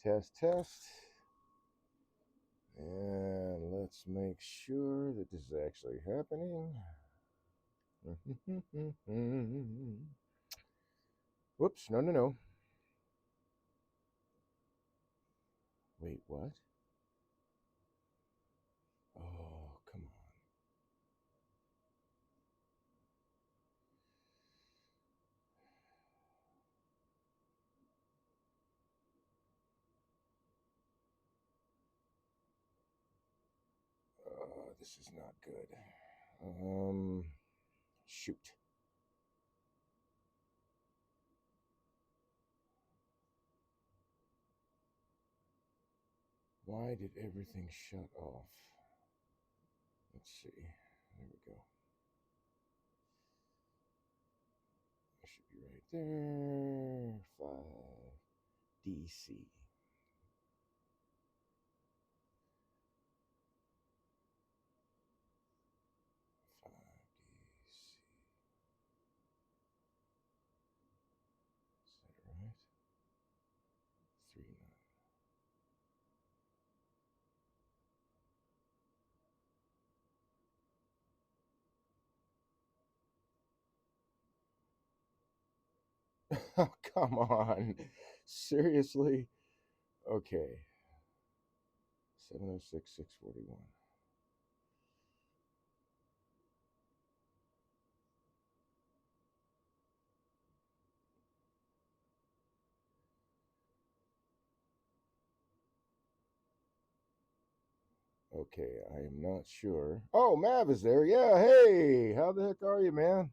Test. And let's make sure that this is actually happening. Whoops, no. Wait, what? Oh, come on. This is not good. Shoot. Why did everything shut off? Let's see. There we go. It should be right there. 5 DC. 5 DC. Is that right? 3 9. Oh, come on. Seriously? Okay. 706, 641. Okay, I am not sure. Oh, Mav is there. Yeah, hey, how the heck are you, man?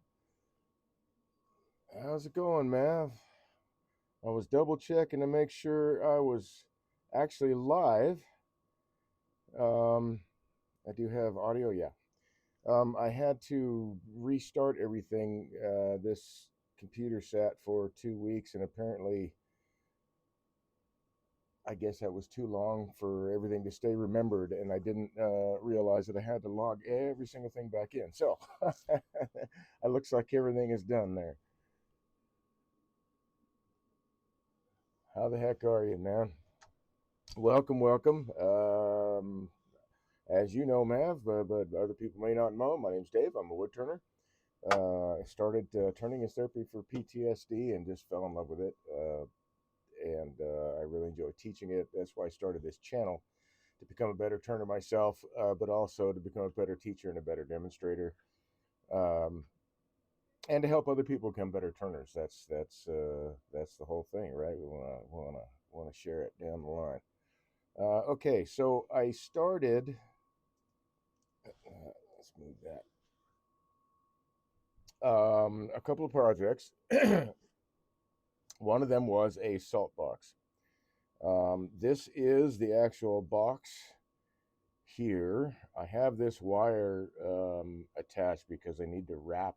How's it going, Mav? I was double checking to make sure I was actually live. Um, I do have audio, yeah. I had to restart everything. This computer sat for 2 weeks, and apparently, I guess that was too long for everything to stay remembered, and I didn't realize that I had to log every single thing back in. So, it looks like everything is done there. How the heck are you, man? Welcome. As you know, Mav, but other people may not know, my name's Dave. I'm a woodturner. I started turning as therapy for PTSD and just fell in love with it. And I really enjoy teaching it. That's why I started this channel to become a better turner myself, but also to become a better teacher and a better demonstrator, um, and to help other people become better turners. That's the whole thing, right? We want to share it down the line. Okay, so I started. Let's move that. A couple of projects. One of them was a salt box. This is the actual box here. I have this wire attached because I need to wrap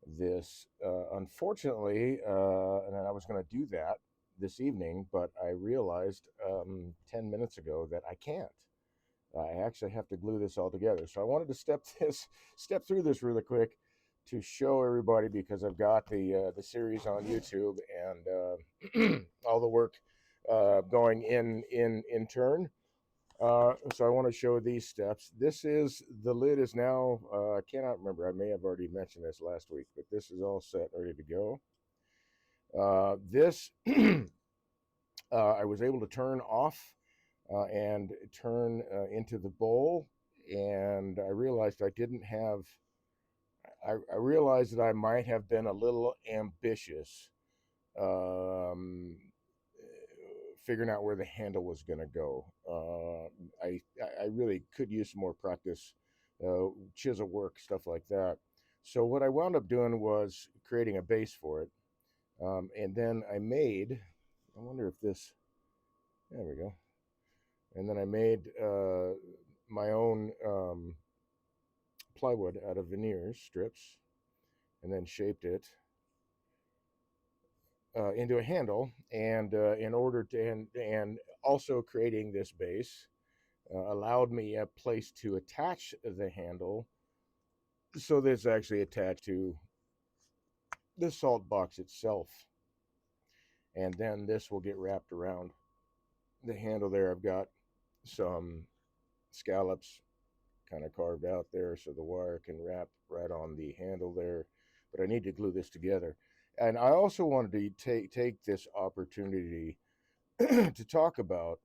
this. Unfortunately, and I was going to do that this evening, but I realized 10 minutes ago that I can't. I actually have to glue this all together. So I wanted to step through this really quick to show everybody because I've got the series on YouTube and all the work going in turn. So I want to show these steps. This is the lid is now. I cannot remember. I may have already mentioned this last week, but this is all set, ready to go. This I was able to turn off and turn into the bowl, and I realized I didn't have. I realized that I might have been a little ambitious, um, figuring out where the handle was going to go. I really could use some more practice, chisel work, stuff like that. So what I wound up doing was creating a base for it, and then I made. I wonder if this. There we go. And then I made my own plywood out of veneers strips, and then shaped it into a handle. And in order to and also creating this base allowed me a place to attach the handle, so that it's actually attached to the salt box itself, and then this will get wrapped around the handle there, I've got some scallops kind of carved out there so the wire can wrap right on the handle there. But I need to glue this together. And I also wanted to take this opportunity to talk about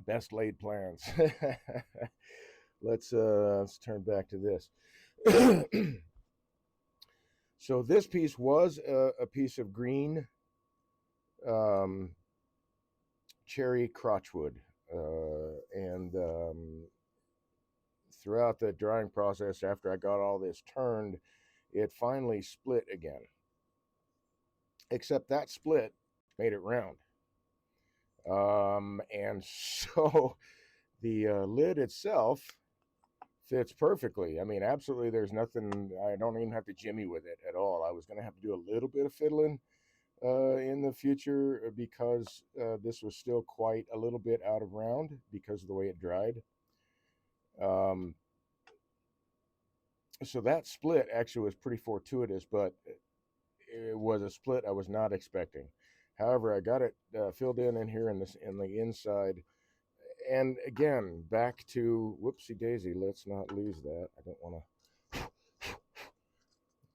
best laid plans. Let's turn back to this. So this piece was a piece of green um, cherry crotchwood, and throughout the drying process, after I got all this turned, it finally split again. Except that split made it round, and so the lid itself fits perfectly. I mean, absolutely, there's nothing. I don't even have to jimmy with it at all. I was going to have to do a little bit of fiddling in the future because this was still quite a little bit out of round because of the way it dried. Um, so that split actually was pretty fortuitous, but it was a split I was not expecting. However, I got it filled in here in the inside. And again, back to whoopsie daisy. Let's not lose that. I don't want to.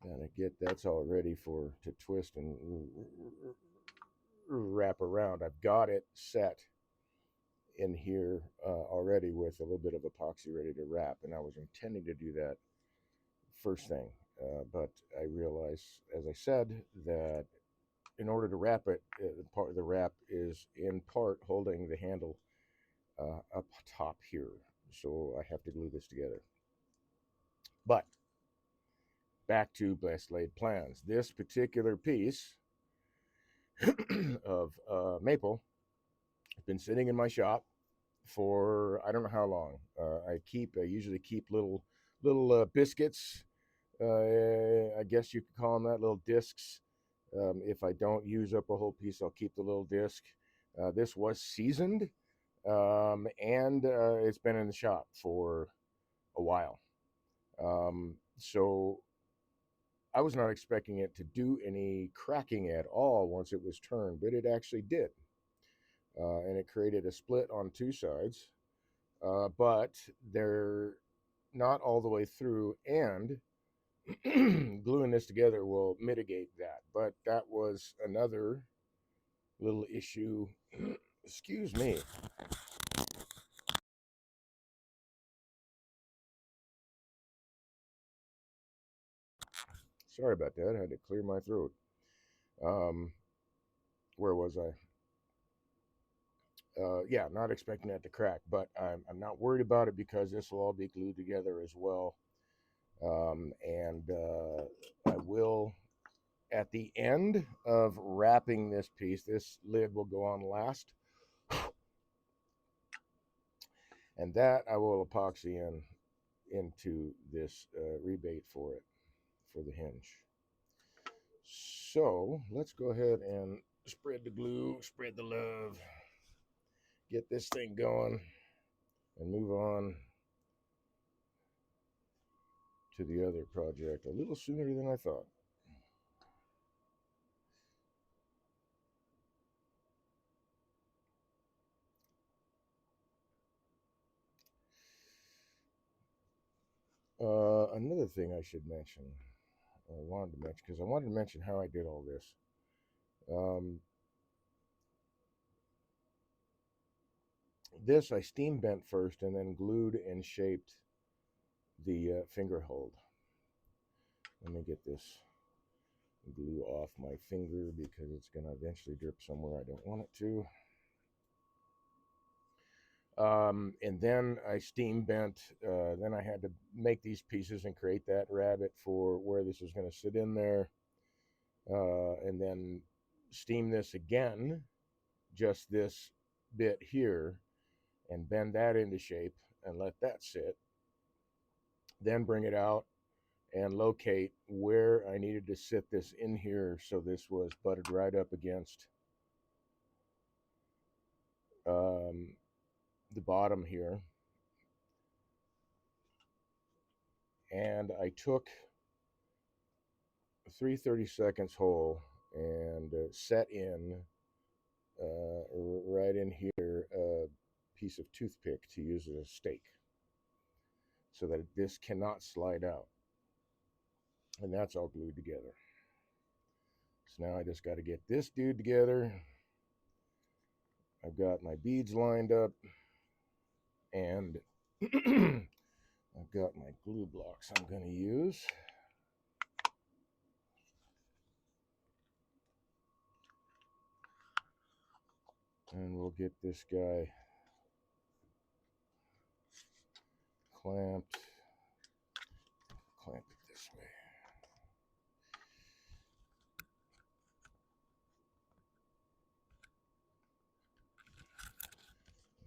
Gotta get that's all ready for to twist and wrap around. I've got it set in here already with a little bit of epoxy ready to wrap, and I was intending to do that first thing, but I realized, as I said, that in order to wrap it, part of the wrap is in part holding the handle up top here, so I have to glue this together. But back to best laid plans. This particular piece of maple has been sitting in my shop for I don't know how long. I usually keep little biscuits. I guess you could call them that, little discs. If I don't use up a whole piece, I'll keep the little disc. This was seasoned, and it's been in the shop for a while. So I was not expecting it to do any cracking at all once it was turned, but it actually did. And it created a split on two sides, but they're not all the way through, and gluing this together will mitigate that. But that was another little issue. Excuse me. Sorry about that. I had to clear my throat. Um, where was I? Yeah, not expecting that to crack, but I'm not worried about it because this will all be glued together as well. And I will, at the end of wrapping this piece, this lid will go on last, and that I will epoxy into this rebate for it for the hinge. So let's go ahead and spread the glue, spread the love, get this thing going, and move on to the other project a little sooner than I thought. Another thing I should mention, I wanted to mention, because I wanted to mention how I did all this. Um, this I steam bent first and then glued and shaped the finger hold. Let me get this glue off my finger because it's going to eventually drip somewhere I don't want it to. And then I steam bent. Then I had to make these pieces and create that rabbet for where this is going to sit in there. And then steam this again, just this bit here, and bend that into shape and let that sit. Then bring it out and locate where I needed to sit this in here so this was butted right up against the bottom here. And I took 3/32 hole and set in right in here a piece of toothpick to use as a stake so that this cannot slide out. And that's all glued together. So now I just got to get this dude together. I've got my beads lined up, and I've got my glue blocks I'm going to use. And we'll get this guy clamped. Clamp it this way.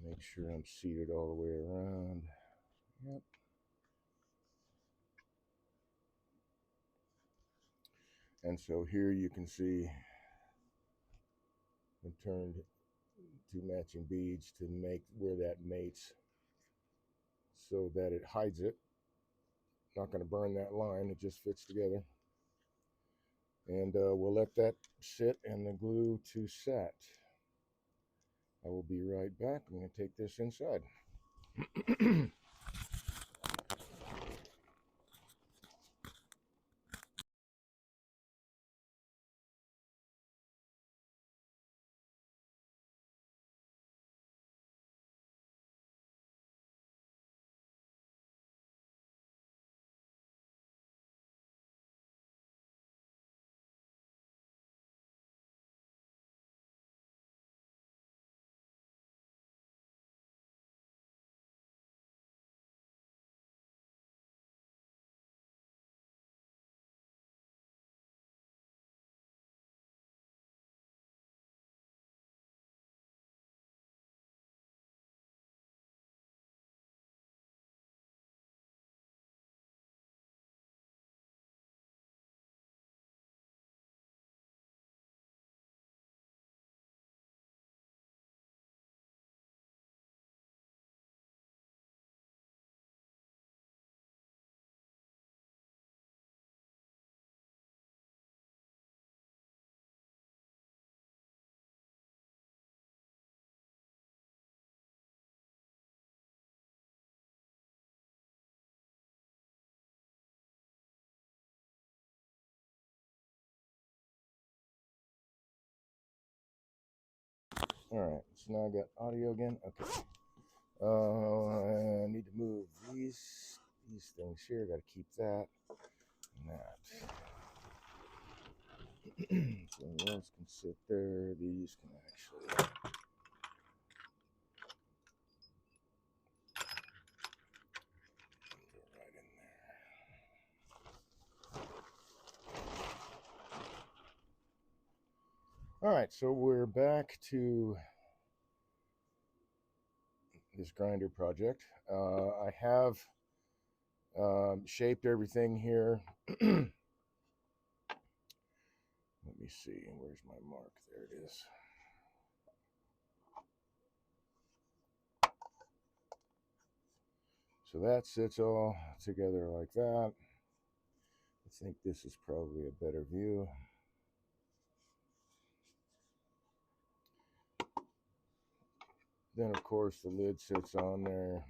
Make sure I'm seated all the way around. Yep. And so here you can see I've turned two matching beads to make where that mates so that it hides it. Not going to burn that line, it just fits together. And we'll let that sit and the glue to set. I will be right back. I'm going to take this inside. All right, so now I got audio again. Okay. I need to move these things here. Got to keep that and that. So those can sit there. These can actually. Go right in there. All right, so we're back to this grinder project. I have shaped everything here. Let me see, where's my mark? There it is. So that sits all together like that. I think this is probably a better view. Then of course the lid sits on there.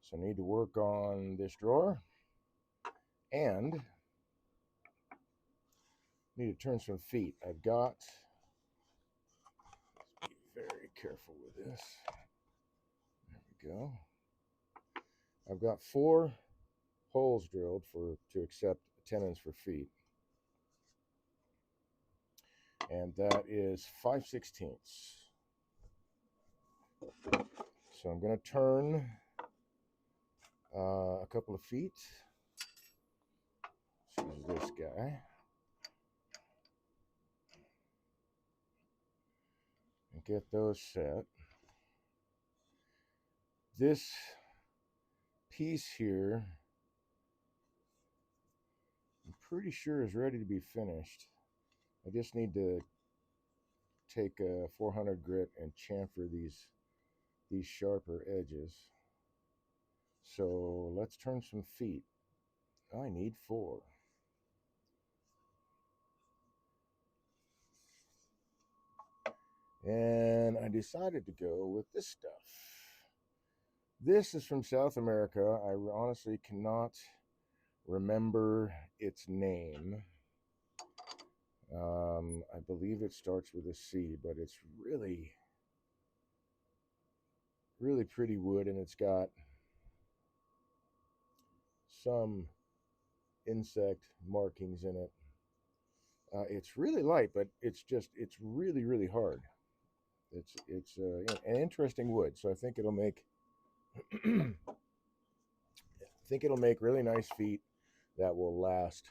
So I need to work on this drawer and need to turn some feet. I've got, let's be very careful with this. There we go. I've got 4 holes drilled to accept tenons for feet. And that is 5/16. So I'm going to turn a couple of feet. This is this guy. And get those set. This piece here, I'm pretty sure is ready to be finished. I just need to take a 400 grit and chamfer these sharper edges. So let's turn some feet. I need 4. And I decided to go with this stuff. This is from South America. I honestly cannot remember its name. I believe it starts with a C, but it's really, really pretty wood, and it's got some insect markings in it. It's really light, but it's really, really hard. It's an interesting wood, so I think it'll make really nice feet that will last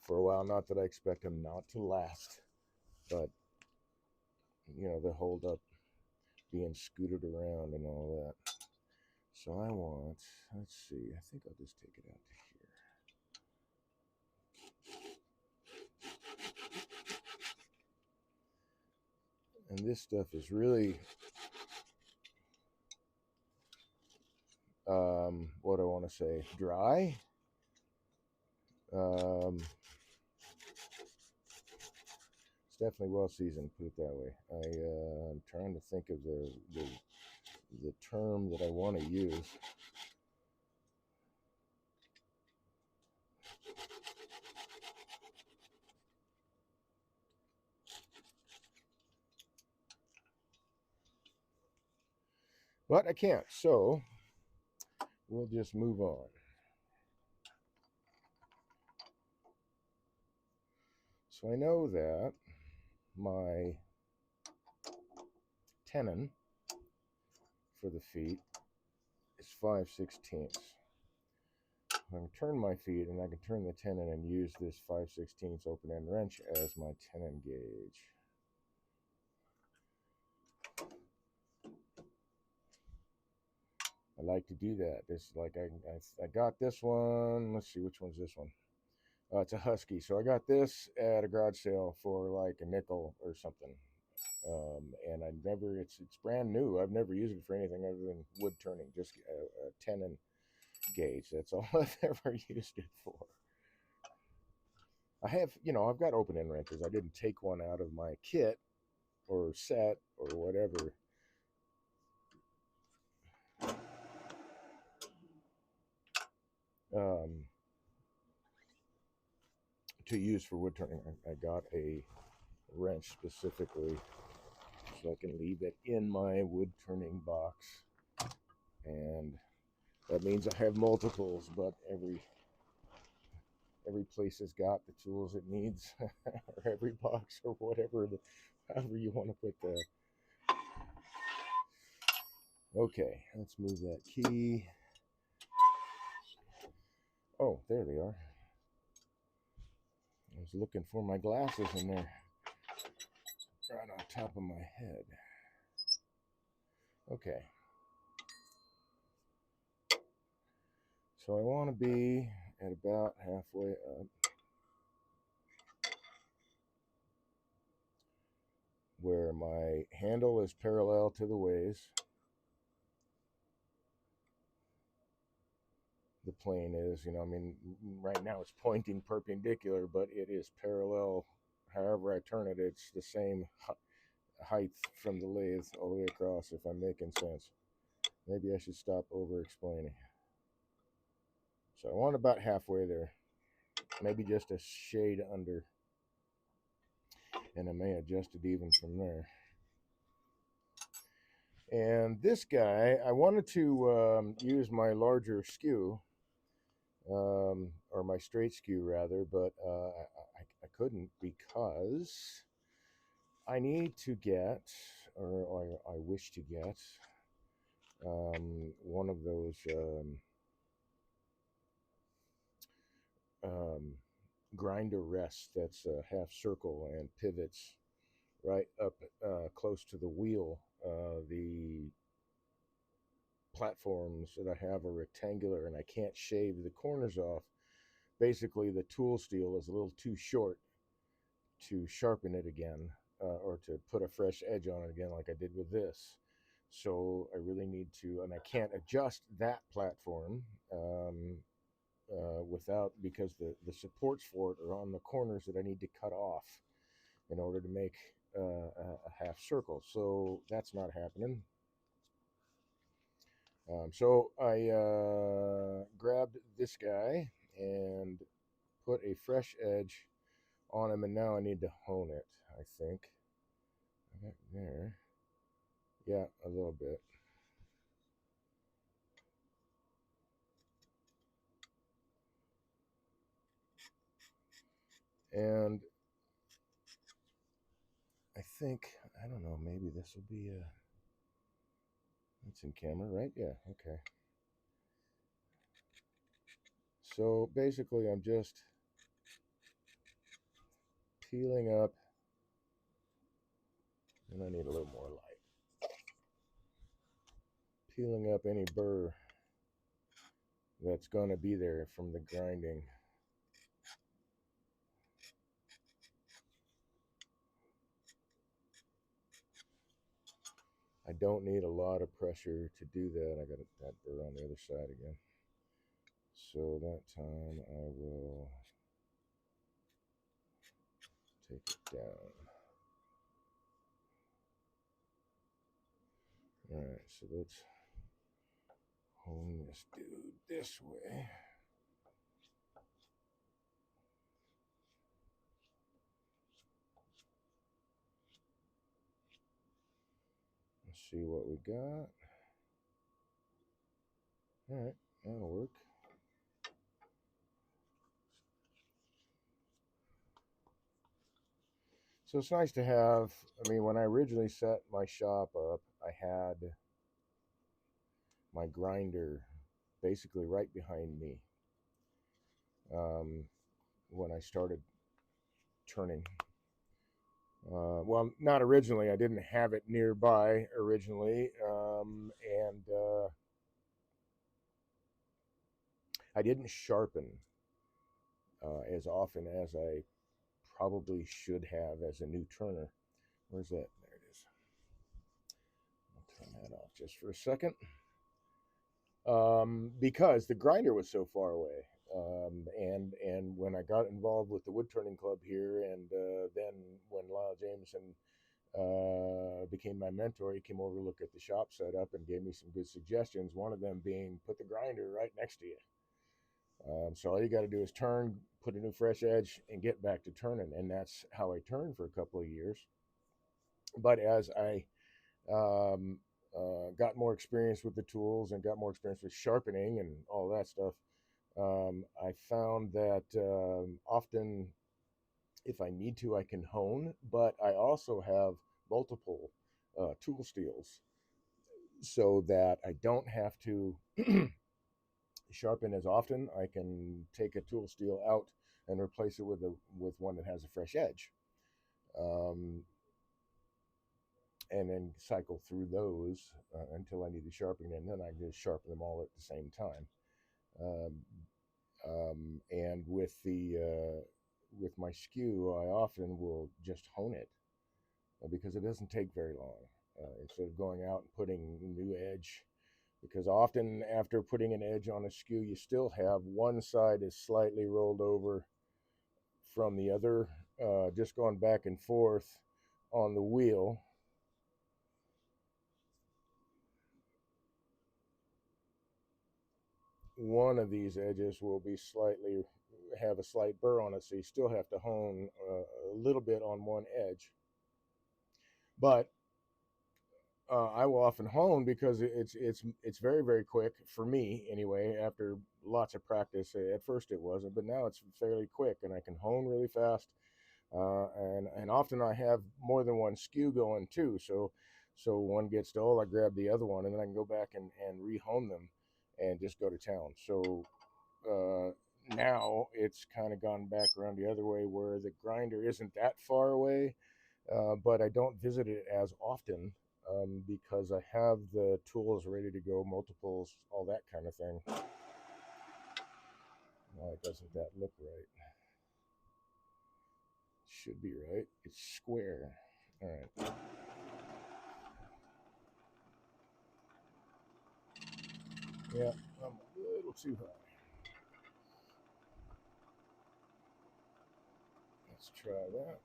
for a while. Not that I expect them not to last, but they hold up being scooted around and all that. So let's see, I think I'll just take it out to here. And this stuff is really, what do I want to say, dry. It's definitely well seasoned, put it that way. I'm trying to think of the term that I want to use. But I can't, so we'll just move on. So I know that my tenon for the feet is 5/16. I can turn my feet and I can turn the tenon and use this 5/16 open end wrench as my tenon gauge. I like to do that. This like I got this one. Let's see, which one's this one? It's a Husky. So I got this at a garage sale for like a nickel or something. And it's brand new. I've never used it for anything other than wood turning, just a tenon gauge. That's all I've ever used it for. I've got open end wrenches. I didn't take one out of my kit or set or whatever. To use for wood turning. I got a wrench specifically so I can leave it in my wood turning box, and that means I have multiples, but every place has got the tools it needs, or every box, or whatever, however you want to put that. Okay, let's move that key. Oh, there they are. I was looking for my glasses and they're right on top of my head. Okay. So I want to be at about halfway up, where my handle is parallel to the ways. The plane is, right now it's pointing perpendicular, but it is parallel. However I turn it, it's the same height from the lathe all the way across, if I'm making sense. Maybe I should stop over explaining. So I want about halfway there, maybe just a shade under, and I may adjust it even from there. And this guy, I wanted to use my larger skew, or my straight skew rather, but I couldn't because I need to get, or I wish to get, one of those grinder rests that's a half circle and pivots right up close to the wheel. The platforms that I have are rectangular and I can't shave the corners off. Basically, the tool steel is a little too short to sharpen it again, or to put a fresh edge on it again like I did with this. So I really need to, and I can't adjust that platform because the supports for it are on the corners that I need to cut off in order to make a half circle. So that's not happening. So I grabbed this guy and put a fresh edge on him, and now I need to hone it, I think. There. Yeah, a little bit. And I think, I don't know, maybe this will be a, it's in camera, right? Yeah, okay. So basically I'm just peeling up, and I need a little more light. Peeling up any burr that's going to be there from the grinding. I don't need a lot of pressure to do that. I got that burr on the other side again. So that time I will take it down. All right, so let's hone this dude this way. Let's see what we got. All right, that'll work. So it's nice to have, I mean, when I originally set my shop up, I had my grinder basically right behind me when I started turning. Well, not originally. I didn't have it nearby originally, and I didn't sharpen as often as I probably should have as a new turner. Where's that? There it is. I'll turn that off just for a second. Because the grinder was so far away. And when I got involved with the Woodturning Club here, and then when Lyle Jameson became my mentor, he came over to look at the shop setup and gave me some good suggestions. One of them being put the grinder right next to you. So all you got to do is turn, put a new fresh edge, and get back to turning. And that's how I turned for a couple of years. But as I um, got more experience with the tools and got more experience with sharpening and all that stuff, I found that often, if I need to, I can hone, but I also have multiple tool steels so that I don't have to sharpen as often. I can take a tool steel out and replace it with one that has a fresh edge. Um, and then cycle through those until I need to sharpen, and then I just sharpen them all at the same time. Um, and with my skew, I often will just hone it because it doesn't take very long. Instead of going out and putting a new edge, because often after putting an edge on a skew, you still have one side is slightly rolled over from the other, just going back and forth on the wheel. One of these edges will be have a slight burr on it, so you still have to hone a little bit on one edge. But I will often hone because it's very, very quick for me anyway. After lots of practice, at first it wasn't, but now it's fairly quick, and I can hone really fast. And often I have more than one skew going too. So one gets dull, I grab the other one, and then I can go back and rehome them, and just go to town. So now it's kind of gone back around the other way, where the grinder isn't that far away, but I don't visit it as often because I have the tools ready to go, multiples, all that kind of thing. Why doesn't that look right? Should be right. It's square. All right. Yeah, I'm a little too high. Let's try that.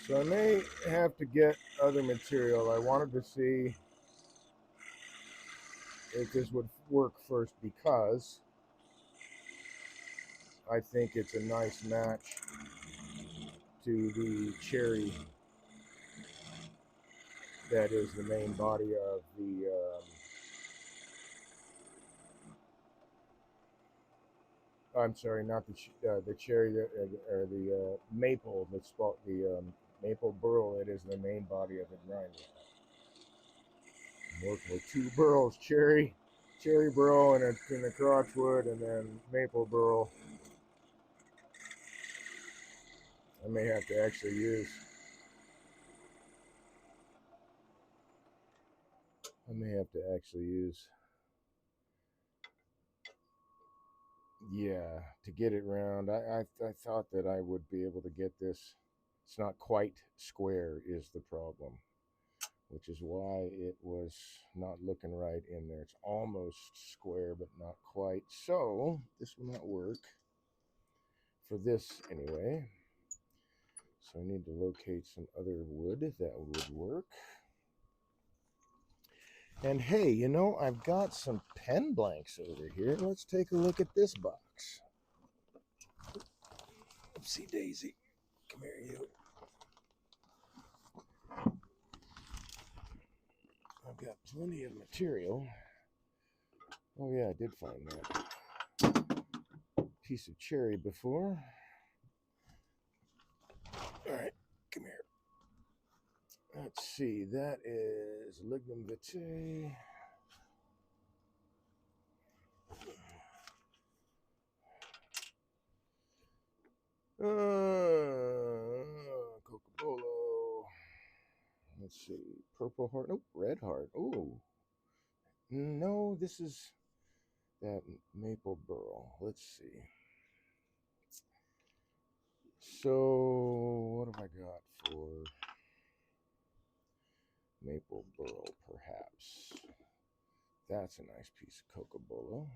So I may have to get other material. I wanted to see if this would work first because I think it's a nice match to the cherry that is the main body of the I'm sorry, not the cherry or the maple. The maple burl. It is the main body of the grind. I'm working with two burls: cherry burl, and a crotchwood, and then maple burl. I may have to actually use. I may have to actually use. Yeah, to get it round. I thought that I would be able to get this. It's not quite square is the problem, which is why it was not looking right in there. It's almost square, but not quite. So this will not work for this anyway. So I need to locate some other wood that would work. And hey, you know, I've got some pen blanks over here. Let's take a look at this box. Oopsie daisy. Come here, you. I've got plenty of material. Oh yeah, I did find that piece of cherry before. All right, come here. Let's see, that is lignum vitae. Cocobolo. Let's see, purple heart. Oh, red heart. Oh, no, this is that maple burl. Let's see. So, what have I got for maple burl, perhaps? That's a nice piece of cocobolo.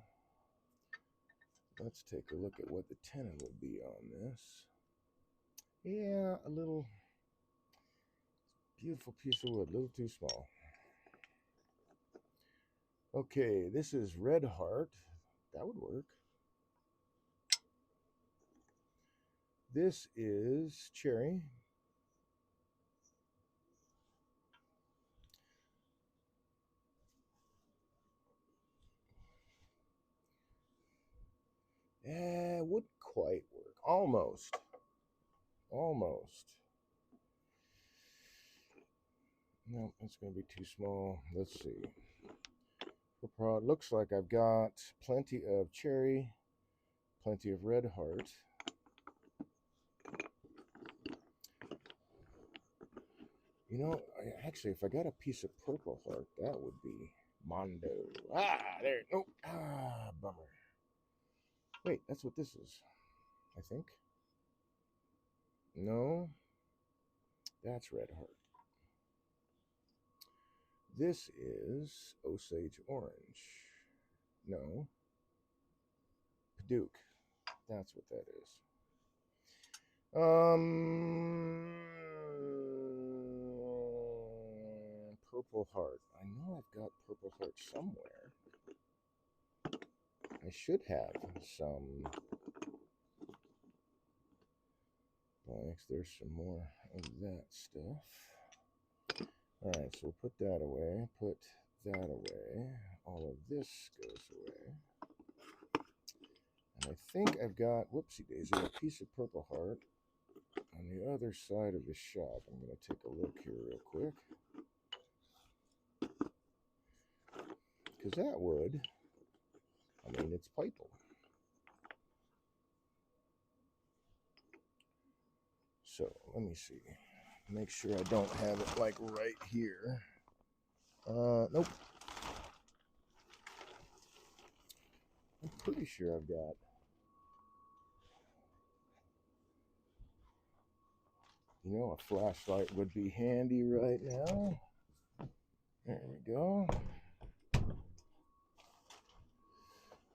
Let's take a look at what the tenon would be on this. Yeah, a little beautiful piece of wood, a little too small. Okay, this is red heart. That would work. This is cherry. Wouldn't quite work. Almost. Almost. No, it's going to be too small. Let's see. Looks like I've got plenty of cherry, plenty of red heart. You know, actually, if I got a piece of purple heart, that would be Mondo. There. Nope. Bummer. Wait, that's what this is, I think. No, that's red heart. This is Osage orange. No, Paduke. That's what that is. Purple heart. I know I've got purple heart somewhere. I should have some blanks. There's some more of that stuff. All right, so we'll put that away. Put that away. All of this goes away. And I think I've got, whoopsie daisy, a piece of purple heart on the other side of the shop. I'm going to take a look here real quick. Because that would, I mean, it's pipal. So let me see. Make sure I don't have it like right here. Nope. I'm pretty sure I've got. You know, a flashlight would be handy right now. There we go.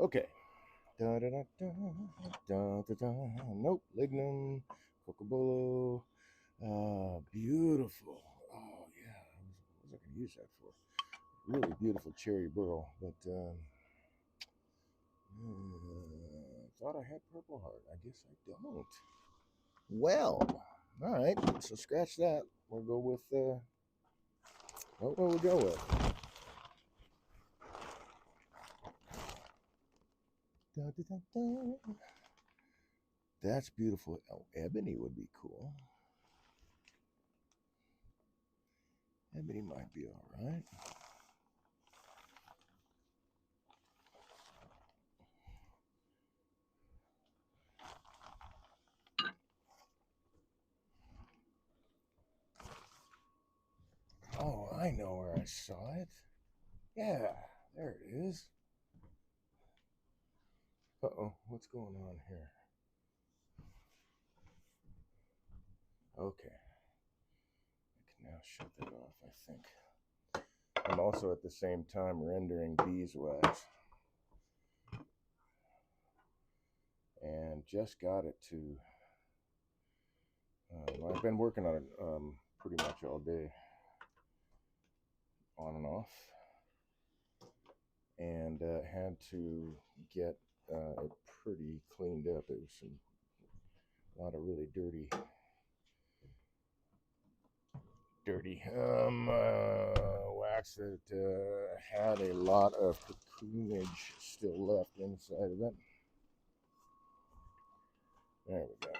Okay. Da da da da da da da. Nope. Lignum, cocobolo. Beautiful. Oh yeah, what was I gonna use that for? Really beautiful cherry burl, but thought I had Purple Heart. I guess I don't. Well, all right. So scratch that. We'll go with what will we go with? Da, da, da, da. That's beautiful. Oh, ebony would be cool. Ebony might be all right. Oh, I know where I saw it. Yeah, there it is. Uh-oh, what's going on here? Okay. I can now shut that off, I think. I'm also at the same time rendering beeswax. And just got it to... I've been working on it pretty much all day. On and off. And had to get it pretty cleaned up. It was a lot of really dirty wax that had a lot of cocoonage still left inside of it. There we go.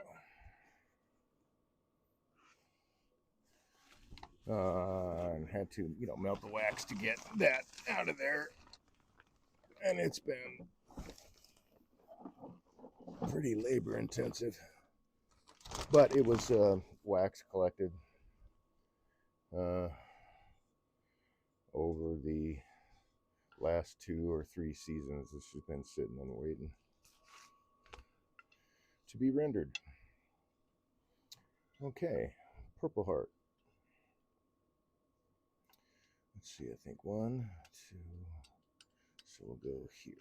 And had to, melt the wax to get that out of there. And it's been pretty labor intensive. But it was wax collected over the last 2 or 3 seasons. It's just been sitting and waiting to be rendered. Okay, Purple Heart. Let's see, I think 1, 2, so we'll go here.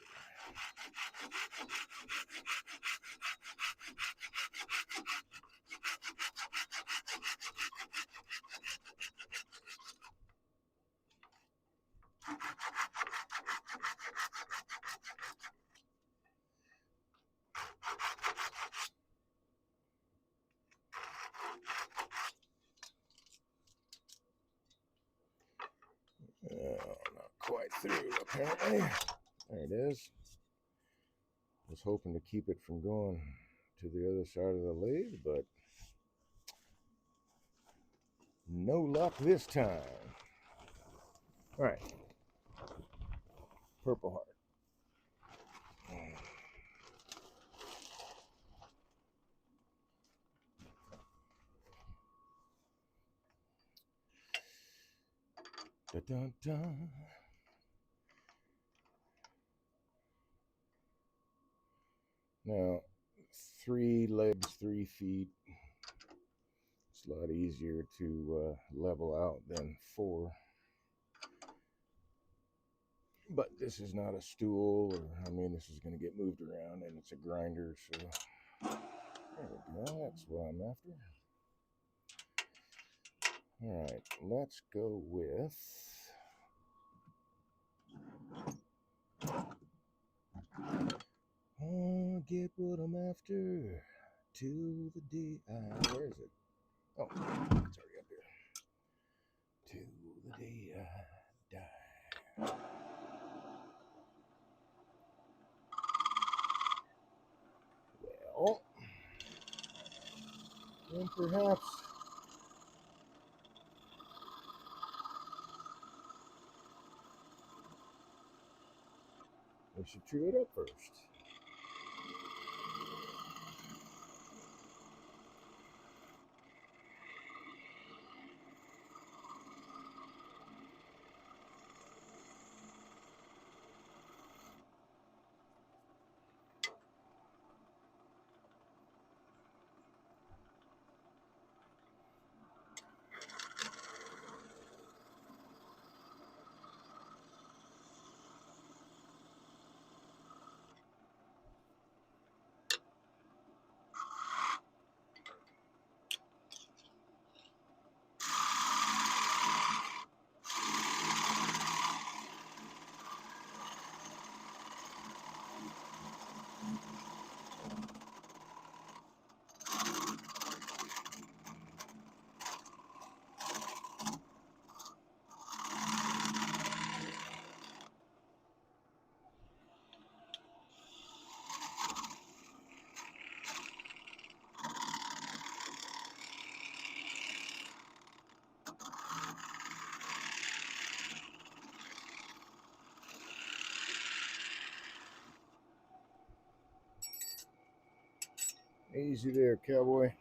Not quite through, apparently. There it is. Was hoping to keep it from going to the other side of the lathe, but no luck this time. All right, Purple Heart. Dun, dun, dun. Now, 3 legs, 3 feet. It's a lot easier to level out than 4. But this is not a stool, this is going to get moved around, and it's a grinder, so there we go. That's what I'm after. All right, let's go with get what I'm after till the day where is it? Oh, it's already up here. Till the day I die. Well, then perhaps we should true it up first. Easy there, cowboy.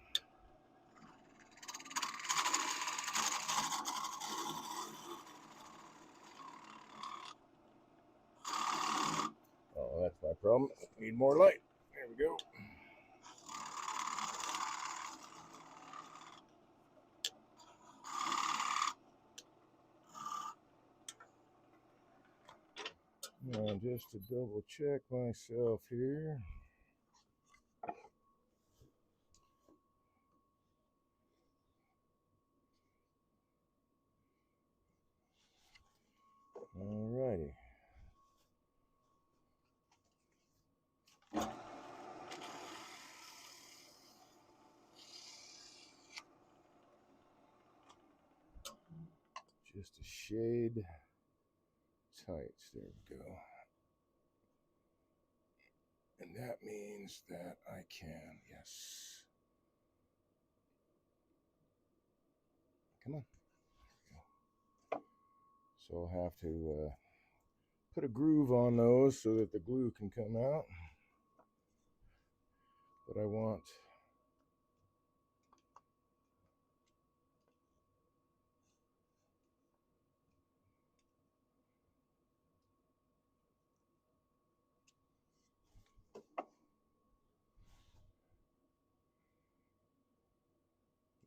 Oh, that's my problem. Need more light. There we go. Now, just to double check myself here. Alrighty. Just a shade tight. There we go. And that means that I can, yes. Come on. So I'll have to put a groove on those so that the glue can come out. But I want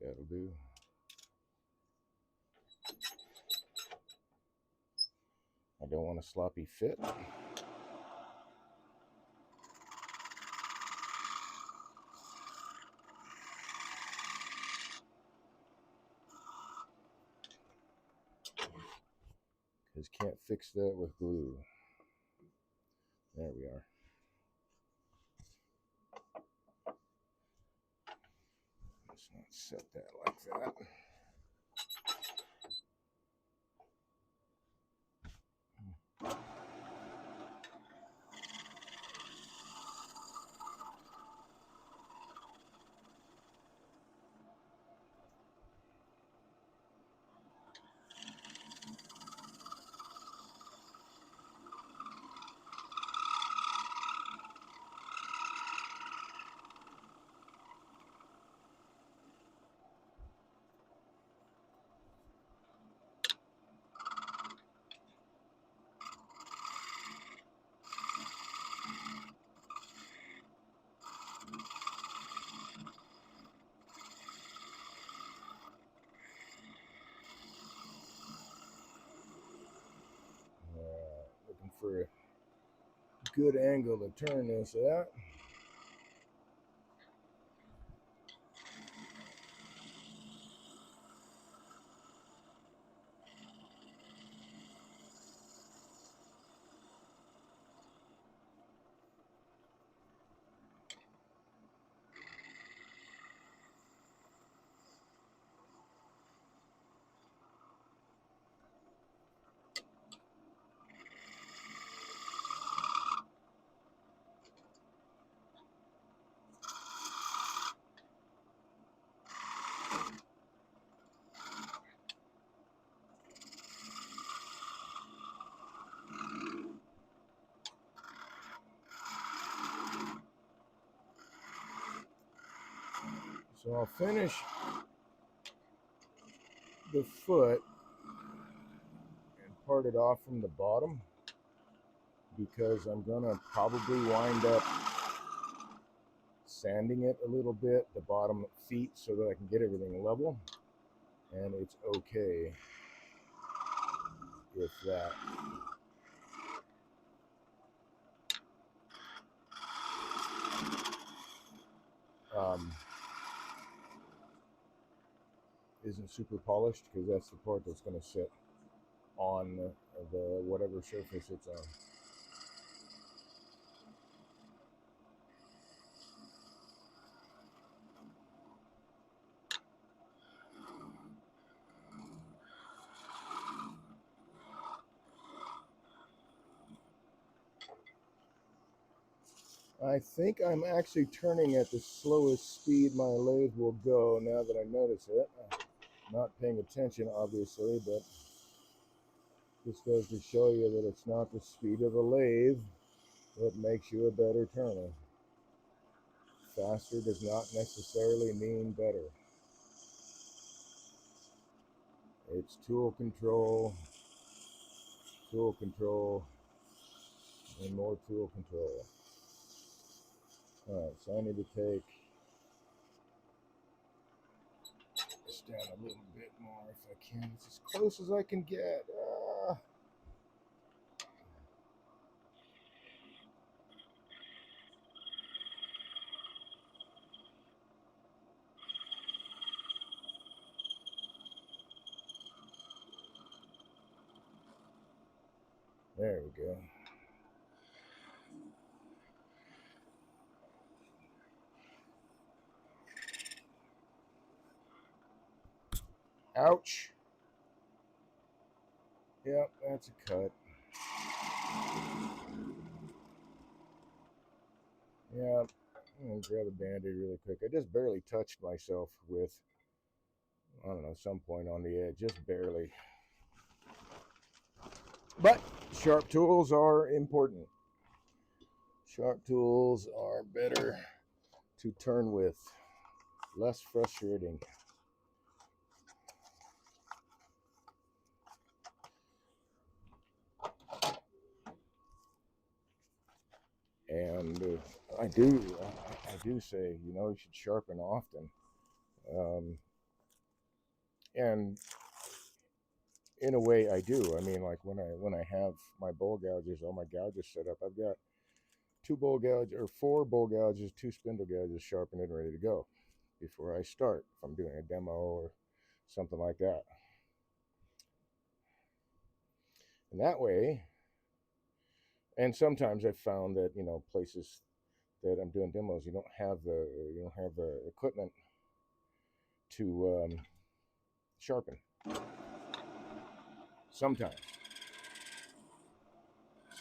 that'll do. I don't want a sloppy fit. Because can't fix that with glue. There we are. Let's not set that like that. Looking for a good angle to turn this at. So I'll finish the foot and part it off from the bottom because I'm gonna probably wind up sanding it a little bit, the bottom feet, so that I can get everything level. And it's okay if that isn't super polished, because that's the part that's going to sit on the whatever surface it's on. I think I'm actually turning at the slowest speed my lathe will go now that I notice it. I'm not paying attention, obviously, but this goes to show you that it's not the speed of the lathe that makes you a better turner. Faster does not necessarily mean better. It's tool control, and more tool control. Alright, so I need to take this down a little bit more if I can. It's as close as I can get. There we go. Ouch. Yep, that's a cut. Yeah, I'm gonna grab a band-aid really quick. I just barely touched myself with, I don't know, some point on the edge, just barely. But sharp tools are important. Sharp tools are better to turn with, less frustrating. And I do say, you should sharpen often. And in a way, I do. I mean, like when I have my bowl gouges, all my gouges set up, I've got 4 bowl gouges, 2 spindle gouges sharpened and ready to go before I start. If I'm doing a demo or something like that, and that way. And sometimes I've found that places that I'm doing demos, you don't have the equipment to sharpen. Sometimes,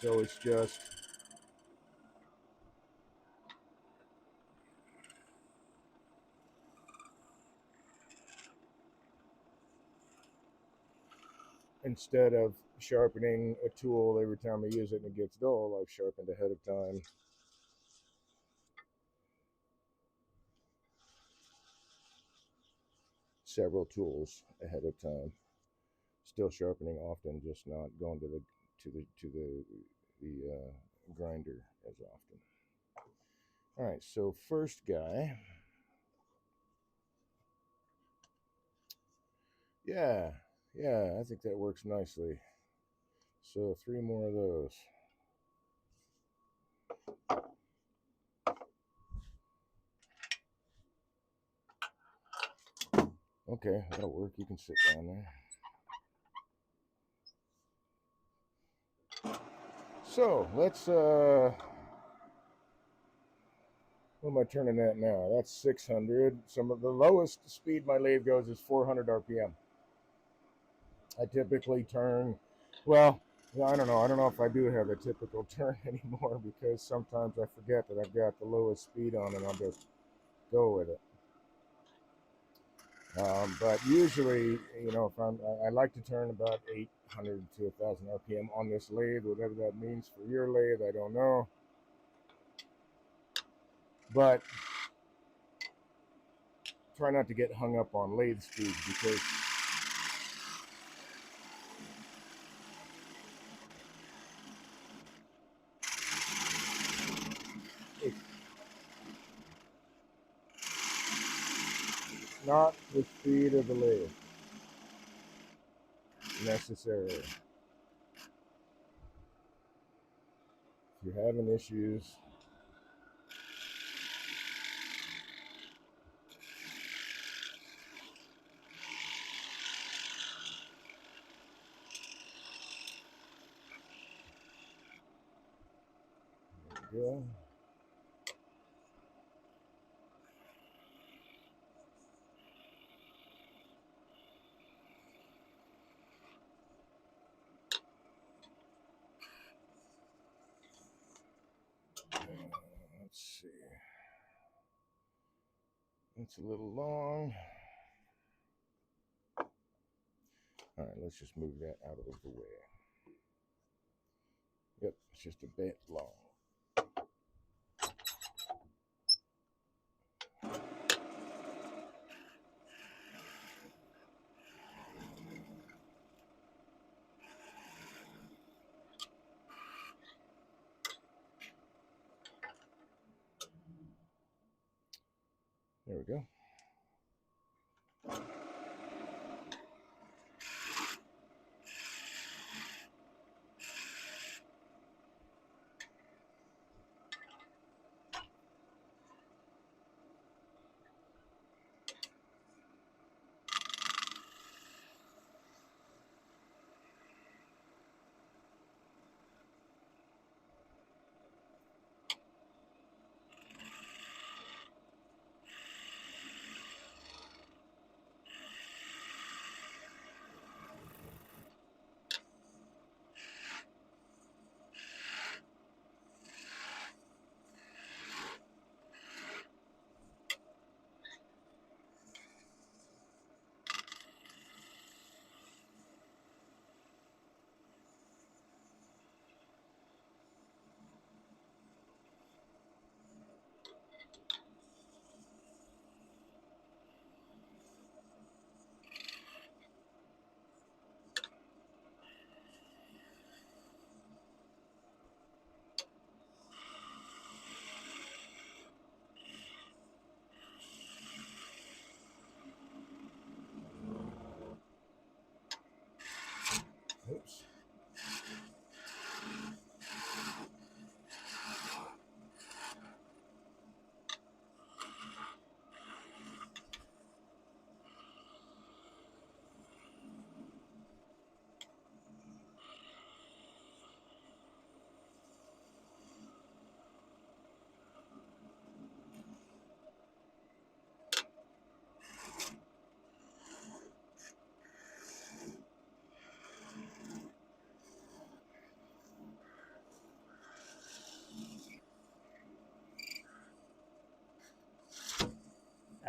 so it's just instead of sharpening a tool every time I use it and it gets dull, I've sharpened ahead of time. Several tools ahead of time. Still sharpening often, just not going to the grinder as often. All right, so first guy. Yeah, I think that works nicely. So 3 more of those. Okay, that'll work. You can sit down there. So let's what am I turning at now? That's 600. Some of the lowest speed my lathe goes is 400 RPM. I typically turn, well, I don't know. I don't know if I do have a typical turn anymore because sometimes I forget that I've got the lowest speed on and I'll just go with it. But usually, if I like to turn about 800 to 1,000 RPM on this lathe, whatever that means for your lathe, I don't know. But try not to get hung up on lathe speed because it's not the speed of the lathe necessarily. If you're having issues, there you go. Let's see. It's a little long. All right, let's just move that out of the way. Yep, it's just a bit long. There we go. Oops.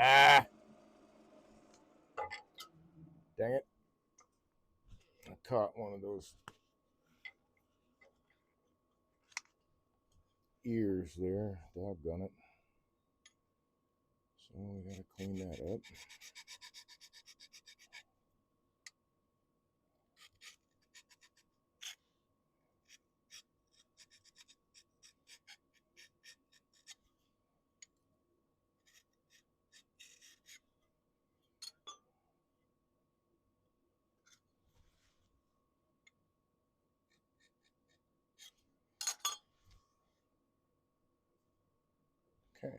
Ah, dang it. I caught one of those ears there. Doggone it. So we gotta clean that up. Okay.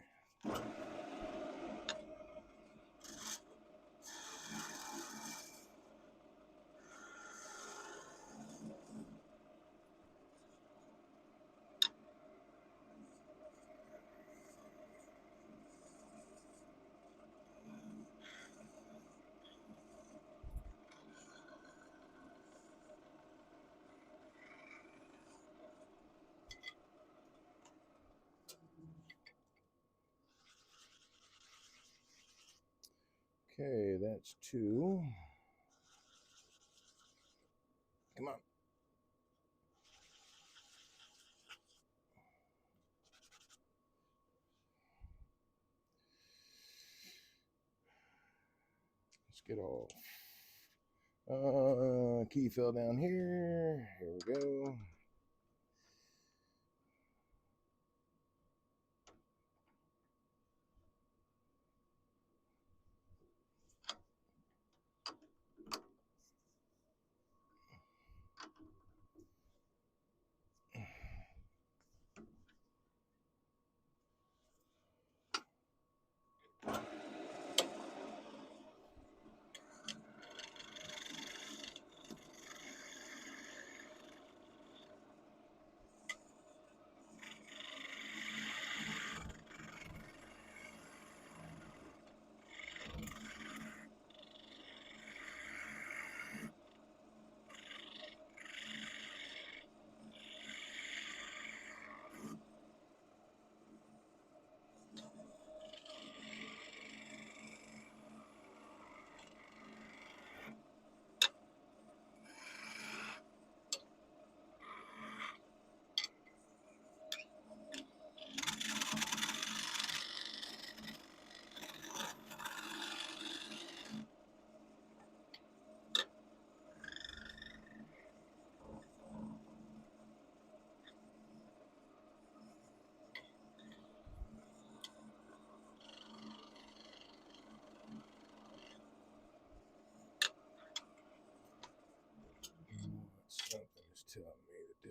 Okay, that's 2. Come on. Let's get all. Key fell down here. Here we go.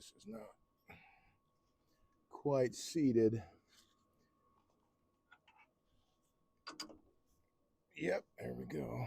this is not quite seated. Yep, there we go.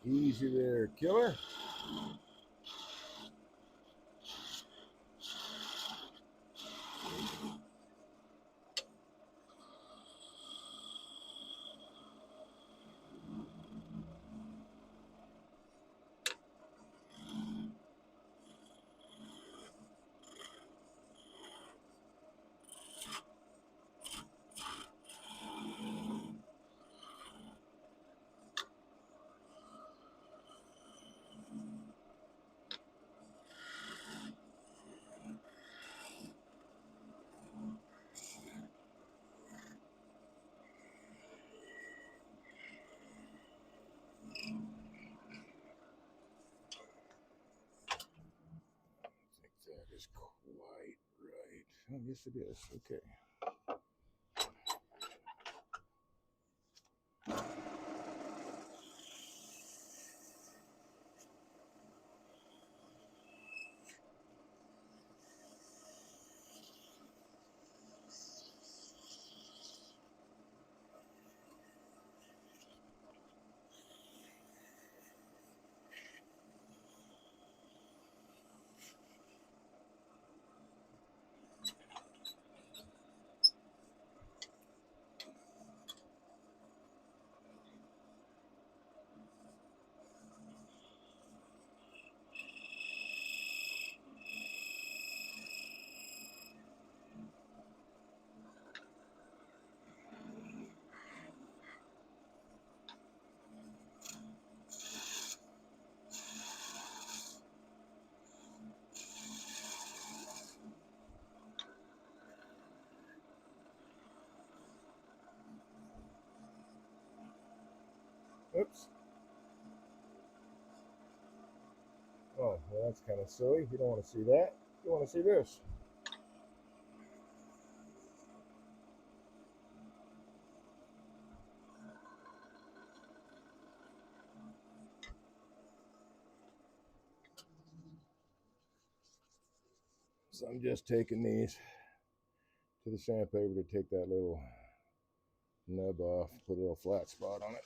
Easy there, killer. That is quite right. Oh, yes, it is. Okay. Oops. Oh, well, that's kind of silly. You don't want to see that. You want to see this. So I'm just taking these to the sandpaper to take that little nub off, put a little flat spot on it.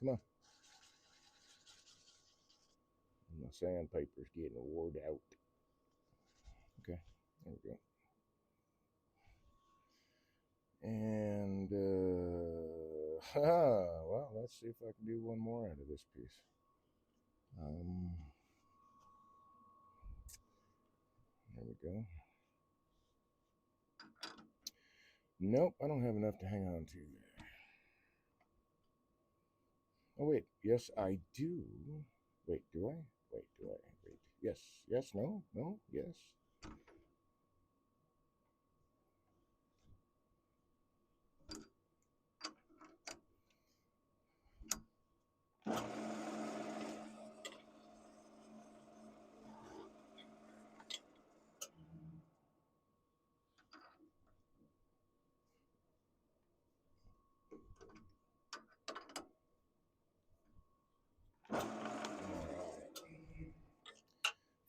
Come on. My sandpaper's getting wore out. Okay, there we go. And Well, let's see if I can do one more out of this piece. There we go. Nope, I don't have enough to hang on to. Oh, wait. Yes, I do. Wait, do I? Wait, do I? Wait. Yes. Yes, no, no, yes. All right.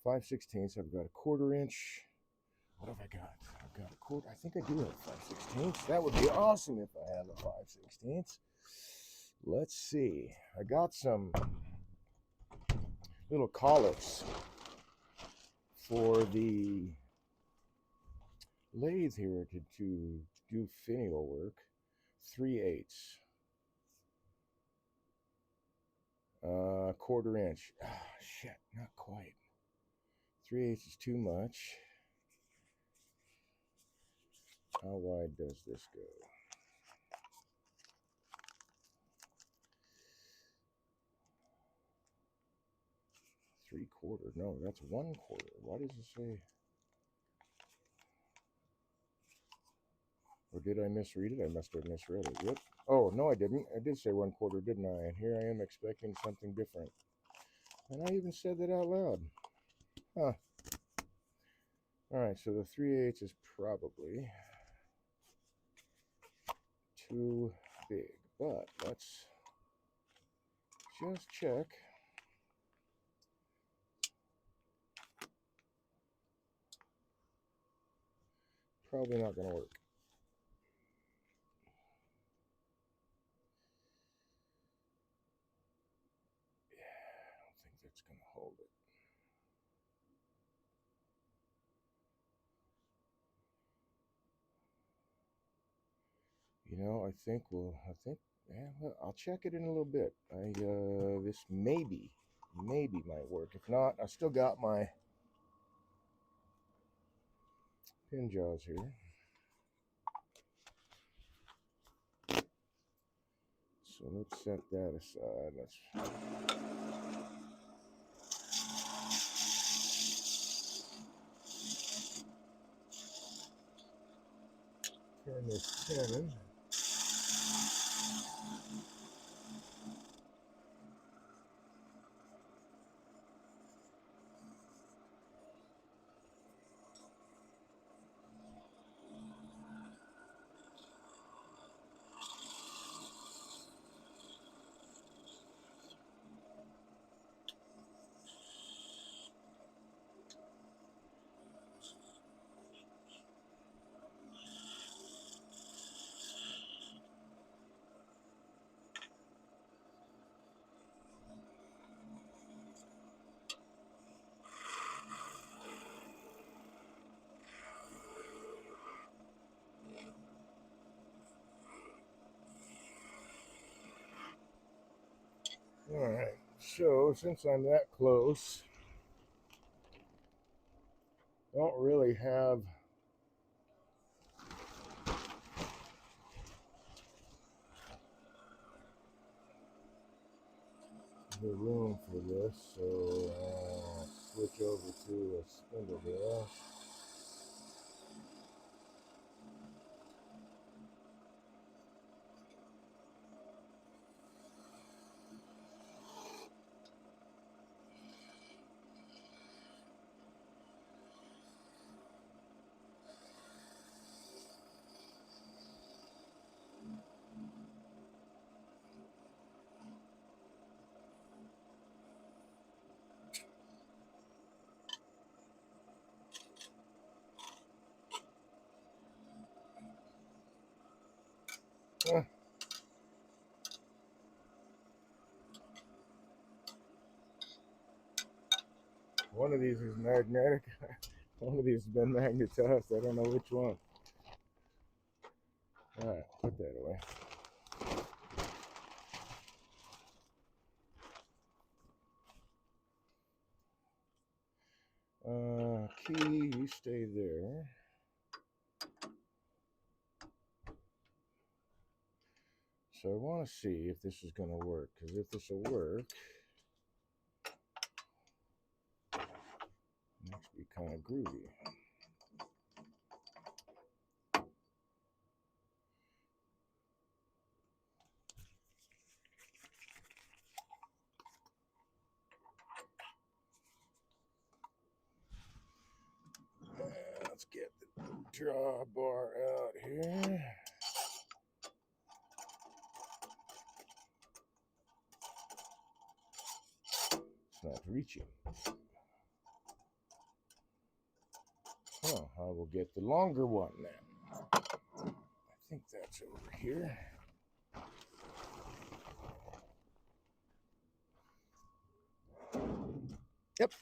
5/16. I've got a 1/4 inch. What have I got? I've got a quarter. I think I do have 5/16. That would be awesome if I have a 5/16. Let's see. I got some little collets for the lathe here to do finial work. 3/8. 1/4 inch. Ah, shit, not quite. 3/8 is too much. How wide does this go? Three-quarter. No, that's 1/4. Why does it say? Or did I misread it? I must have misread it. Yep. Oh, no, I didn't. I did say 1/4, didn't I? And here I am expecting something different. And I even said that out loud. Huh. All right, so the 3/8 is probably too big. But let's just check. Probably not going to work. Yeah, I don't think that's going to hold it. You know, I think, yeah, well, I'll check it in a little bit. This maybe might work. If not, I still got my pin jaws here. So let's set that aside. Let's turn this pin. All right. So since I'm that close, I don't really have the room for this, so I'll switch over to a spindle drill. One of these is magnetic. One of these has been magnetized. I don't know which one. All right, put that away. you stay there. So I want to see if this is going to work, because if this will work, it makes me kind of groovy. Let's get the drawbar out here. It's not reaching. Oh, I will get the longer one then. I think that's over here. Yep.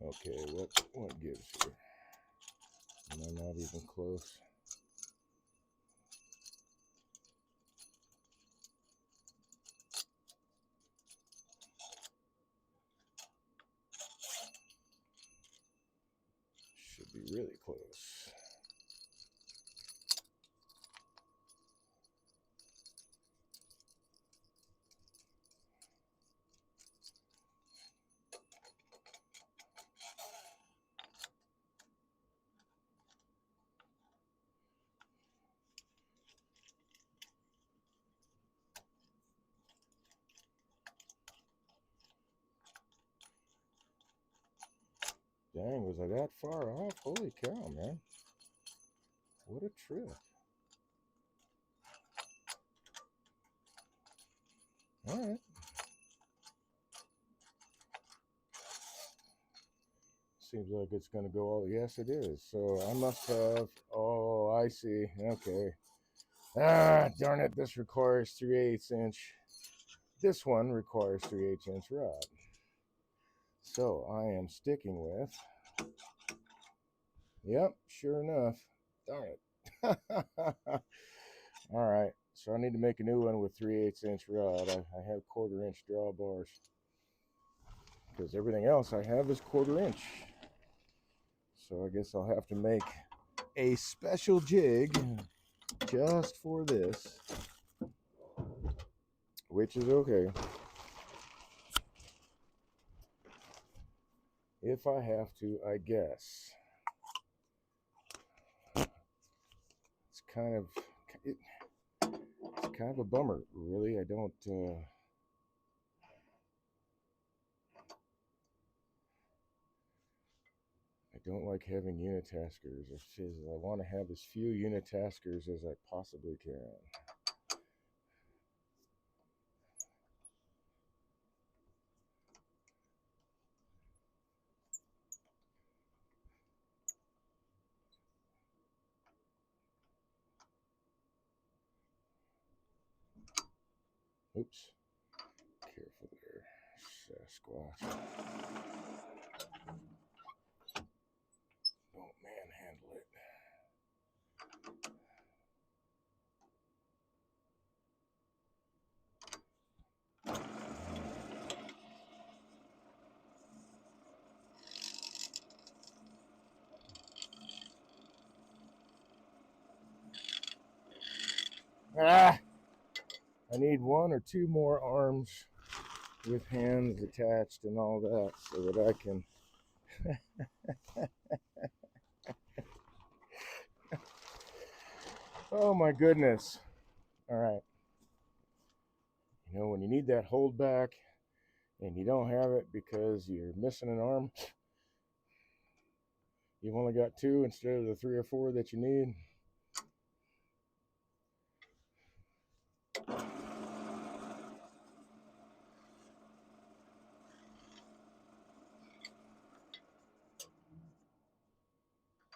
Okay, what gives here? Am I not even close? Should be really close. Dang, was I that far off? Holy cow, man. What a trip. All right. Seems like it's going to go all. Yes, it is. So I must have. Oh, I see. Okay. Ah, darn it. This requires 3/8 inch. This one requires 3/8 inch rod. So I am sticking with. Yep, sure enough. Darn it. All right. So I need to make a new one with 3/8 inch rod. I have 1/4 inch drawbars, because everything else I have is 1/4 inch. So I guess I'll have to make a special jig just for this, which is okay. If I have to, I guess. It's kind of a bummer, really. I don't like having unitaskers. I want to have as few unitaskers as I possibly can. Oops. Careful there, Sasquatch. Don't manhandle it. Ah! I need 1 or 2 more arms with hands attached and all that so that I can oh my goodness. All right. You know, when you need that hold back and you don't have it because you're missing an arm, you've only got 2 instead of the 3 or 4 that you need.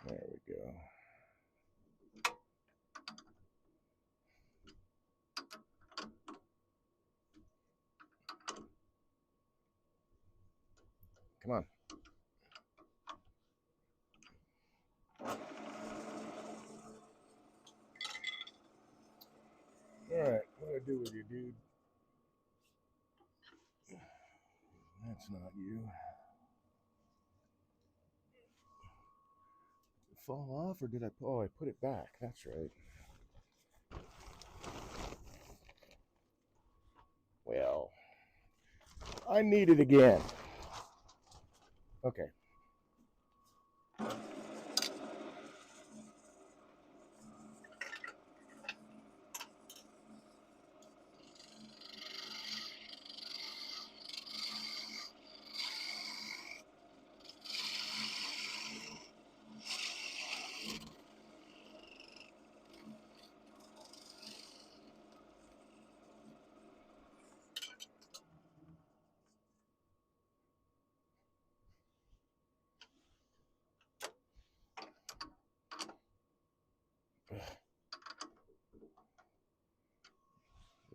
There we go. do with you, dude? That's not you. Did it fall off or did I? Oh, I put it back. That's right. Well, I need it again. Okay.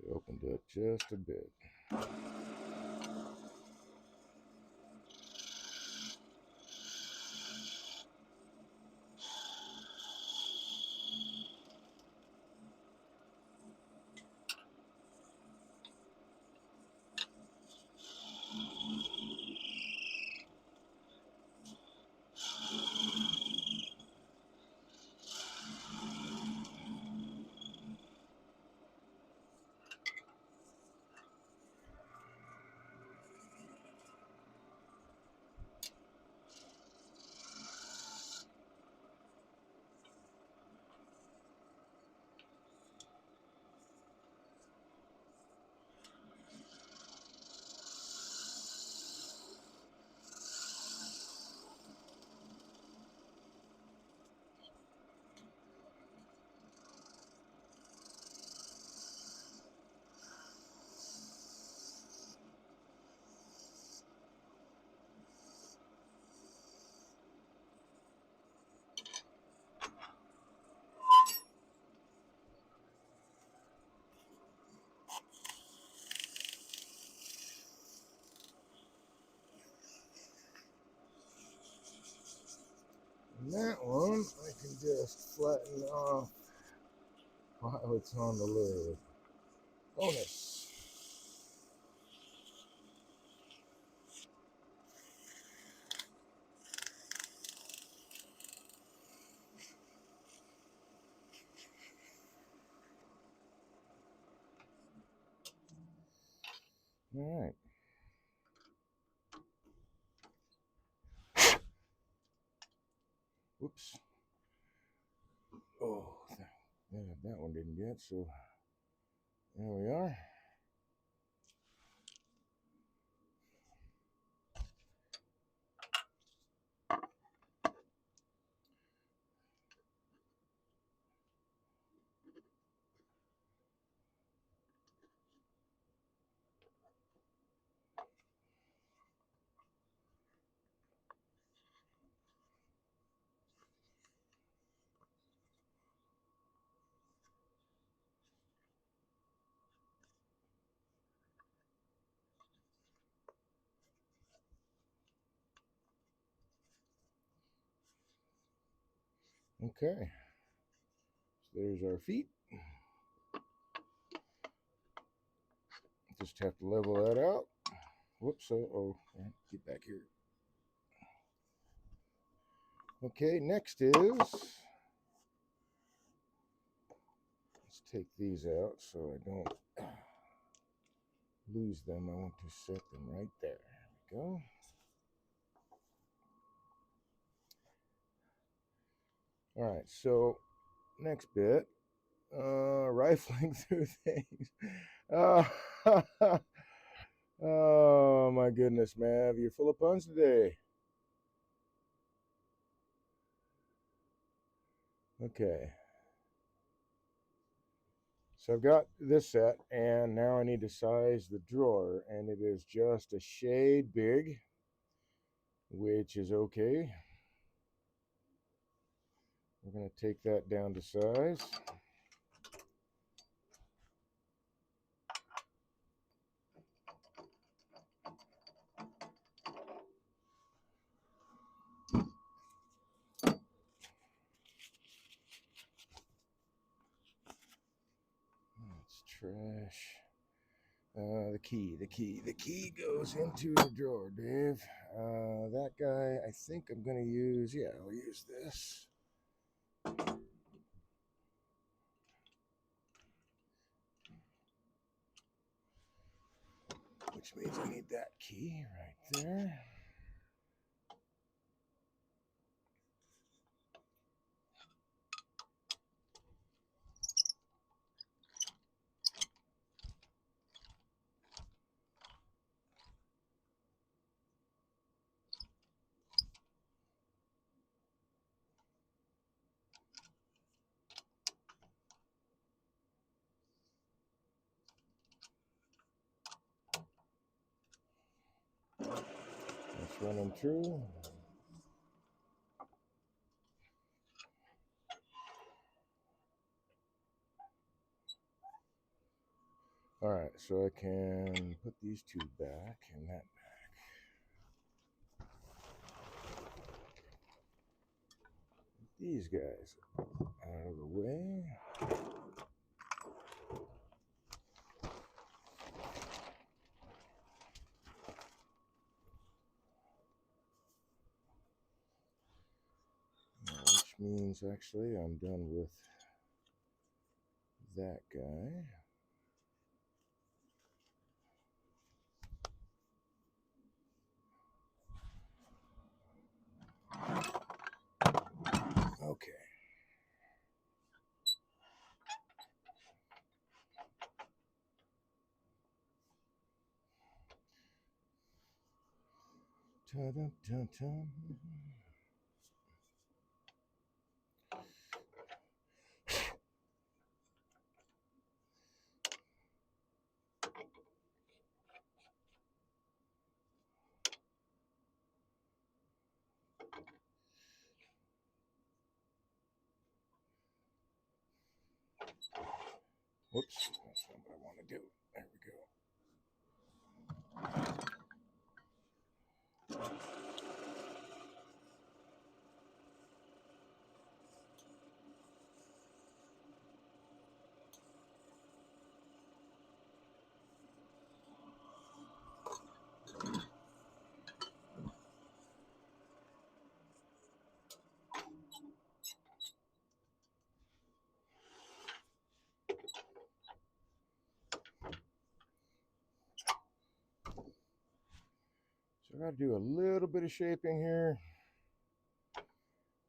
It opened up just a bit. And that one I can just flatten off while it's on the lid. Bonus. All right. Whoops. Oh, that one didn't get, so there we are. Okay. So there's our feet. Just have to level that out. Whoops. Oh, get back here. Okay, next is, let's take these out so I don't lose them. I want to set them right there. There we go. All right, so next bit, rifling through things. Oh my goodness, Mav, you're full of puns today. Okay. So I've got this set, and now I need to size the drawer, and it is just a shade big, which is okay. We're going to take that down to size. That's trash. The key goes into the drawer, Dave. That guy, I think I'm going to use, yeah, I'll use this. Which means I need that key right there. That's running true. All right, so I can put these two back and that back. These guys out of the way. Which means actually I'm done with that guy. Okay. Ta-da-ta-ta. Whoops, that's not what I want to do. There we go. So I got to do a little bit of shaping here,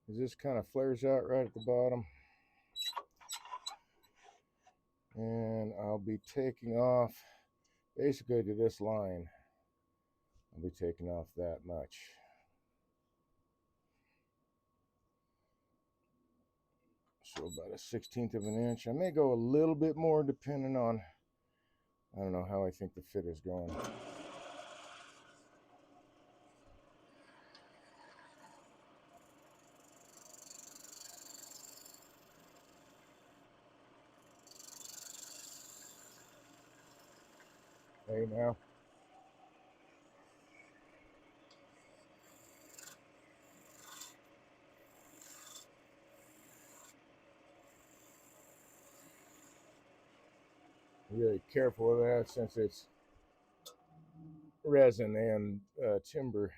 because this kind of flares out right at the bottom. And I'll be taking off basically to this line. I'll be taking off that much. So about a 1/16 of an inch. I may go a little bit more depending on, I don't know, how I think the fit is going. Hey now. Really careful with that since it's resin and timber.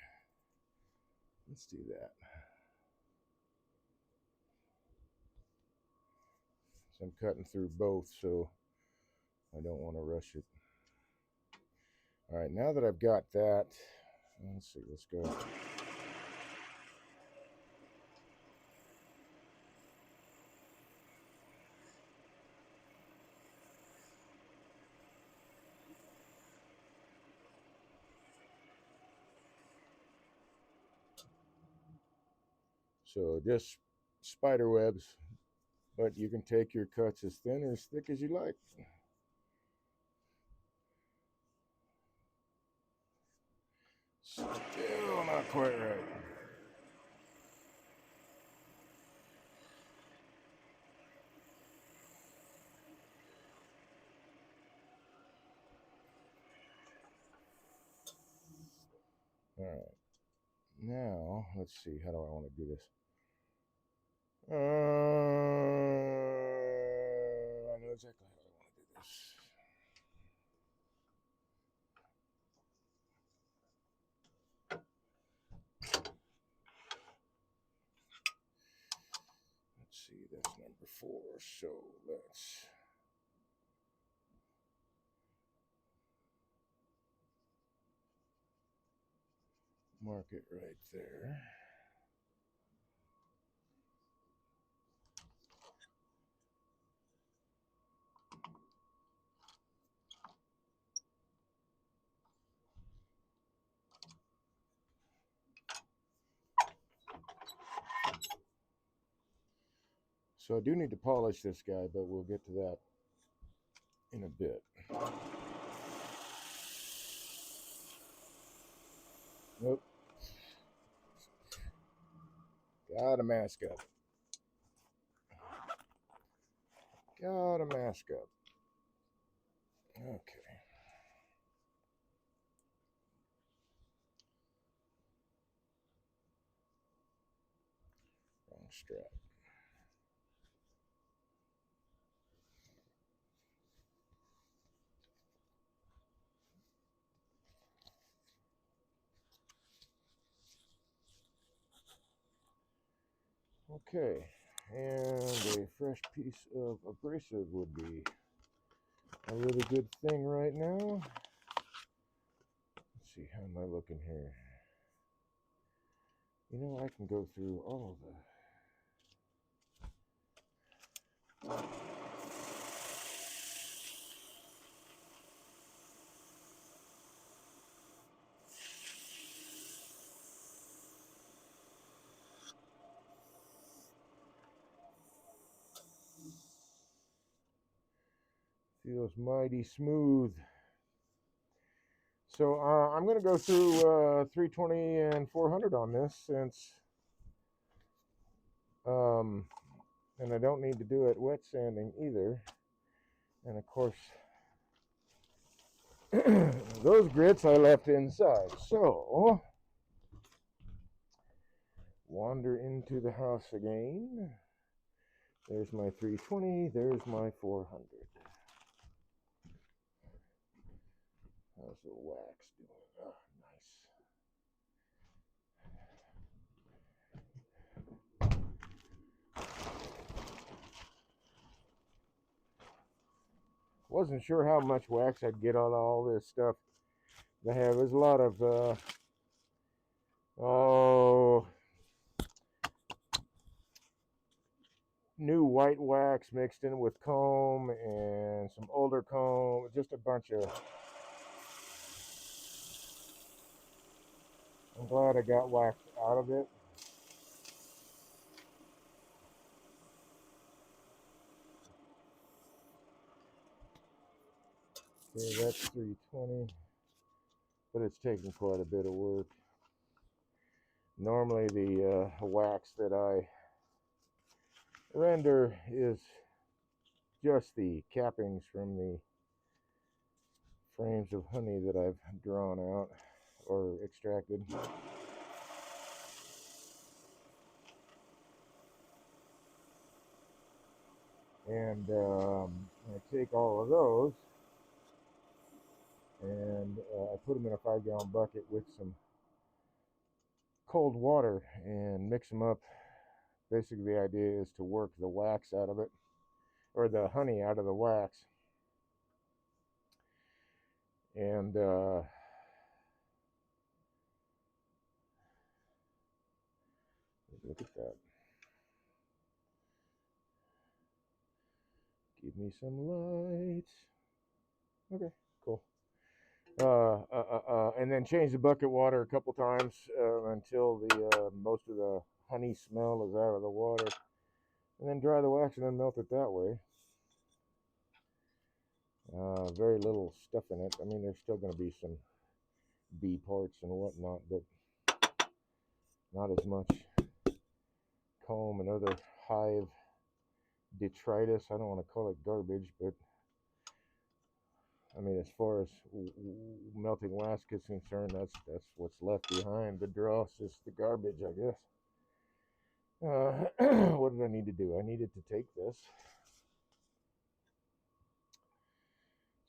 Let's do that. So I'm cutting through both, so I don't want to rush it. All right, now that I've got that, let's see, let's go. So just spider webs, but you can take your cuts as thin or as thick as you like. Still not quite right. All right. Now, let's see. How do I want to do this? I know exactly how I want to do this. number 4. So let's mark it right there. So I do need to polish this guy, but we'll get to that in a bit. Nope. Gotta mask up. Gotta mask up. Okay. Wrong strap. Okay, and a fresh piece of abrasive would be a really good thing right now. Let's see, how am I looking here? You know, I can go through all of the... Feels mighty smooth. So I'm going to go through 320 and 400 on this since, and I don't need to do it wet sanding either. And of course, those grits I left inside. So, wander into the house again. There's my 320, there's my 400. How's the wax doing? Oh, nice. Wasn't sure how much wax I'd get on all this stuff. There's a lot of new white wax mixed in with comb and some older comb, just a bunch of... I'm glad I got wax out of it. Okay, that's 320, but it's taking quite a bit of work. Normally the wax that I render is just the cappings from the frames of honey that I've drawn out or extracted. And I take all of those and I put them in a 5-gallon bucket with some cold water and mix them up. Basically, the idea is to work the wax out of it, or the honey out of the wax. And look at that. Give me some light. Okay, cool. And then change the bucket water a couple times until the most of the honey smell is out of the water. And then dry the wax and then melt it that way. Very little stuff in it. I mean, there's still going to be some bee parts and whatnot, but not as much comb and other hive detritus. I don't want to call it garbage, but I mean, as far as melting wax is concerned, that's what's left behind. The dross is the garbage, I guess. What did I need to do? I needed to take this.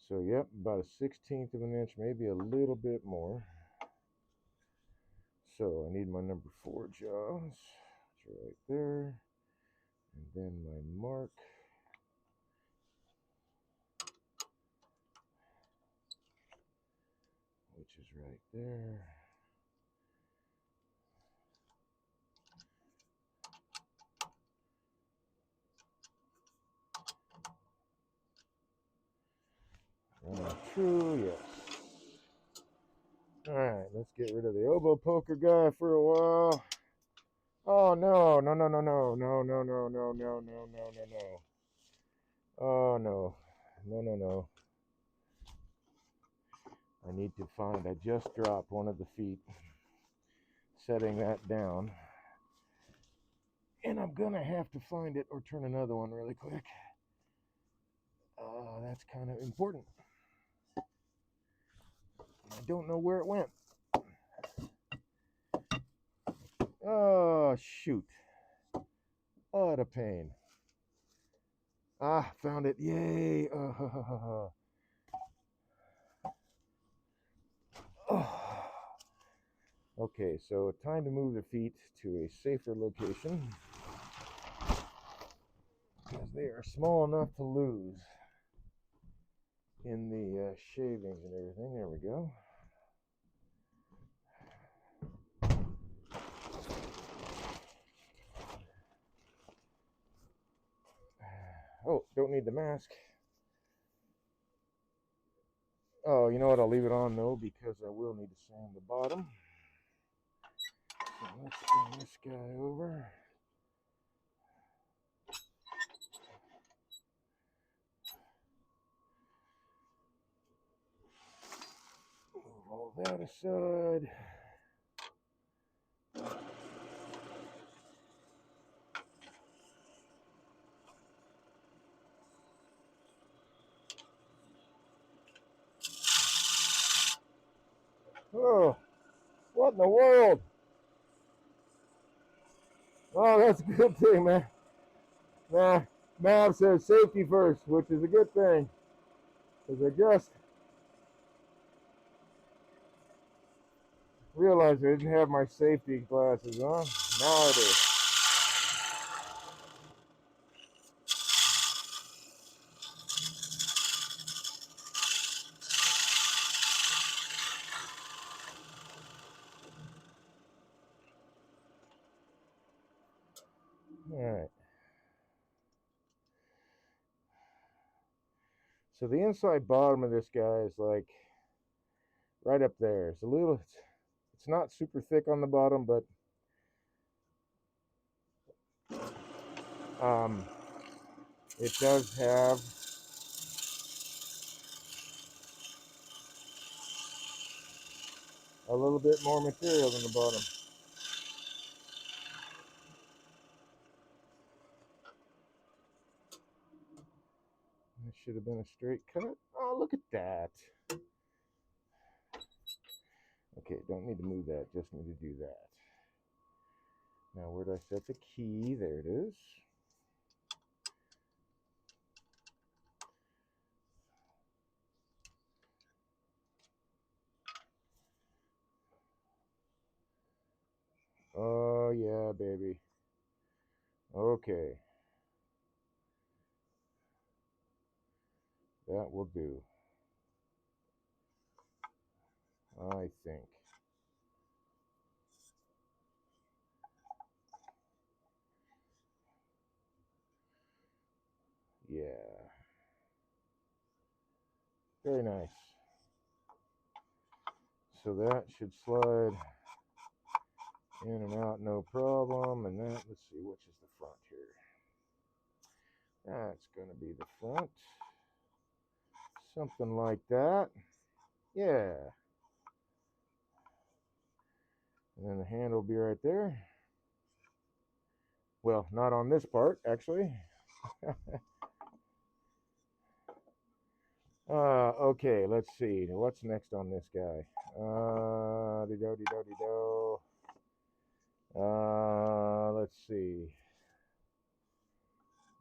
So, yep, about a 1/16 of an inch, maybe a little bit more. So I need my number 4 jaws. It's right there. And then my mark. Which is right there. True, yes. Alright, let's get rid of the elbow poker guy for a while. Oh no, no, no, no, no, no, no, no, no, no, no, no, no, no. Oh no, no, no, no. I need to find, I just dropped one of the feet, setting that down. And I'm gonna have to find it or turn another one really quick. That's kind of important. I don't know where it went. Oh, shoot. Oh, what a pain. Ah, found it. Yay. Oh. Okay, so time to move the feet to a safer location, because they are small enough to lose in the shavings and everything. There we go. Oh, don't need the mask. Oh, you know what? I'll leave it on though, because I will need to sand the bottom. So let's bring this guy over. Move all that aside. Oh, what in the world? Oh, that's a good thing, man. Nah, Mav says safety first, which is a good thing. Because I just realized I didn't have my safety glasses on. Now I do. Alright. So the inside bottom of this guy is like right up there. It's a little, it's not super thick on the bottom, but it does have a little bit more material than the bottom. It should have been a straight cut. Oh, look at that. Okay, don't need to move that, just need to do that. Now, where do I set the key? There it is. Oh, yeah, baby. Okay. That will do, I think. Yeah. Very nice. So that should slide in and out no problem. And that, let's see, which is the front here? That's going to be the front. Something like that. Yeah. And then the hand will be right there. Well, not on this part, actually. Okay, let's see. What's next on this guy? Let's see.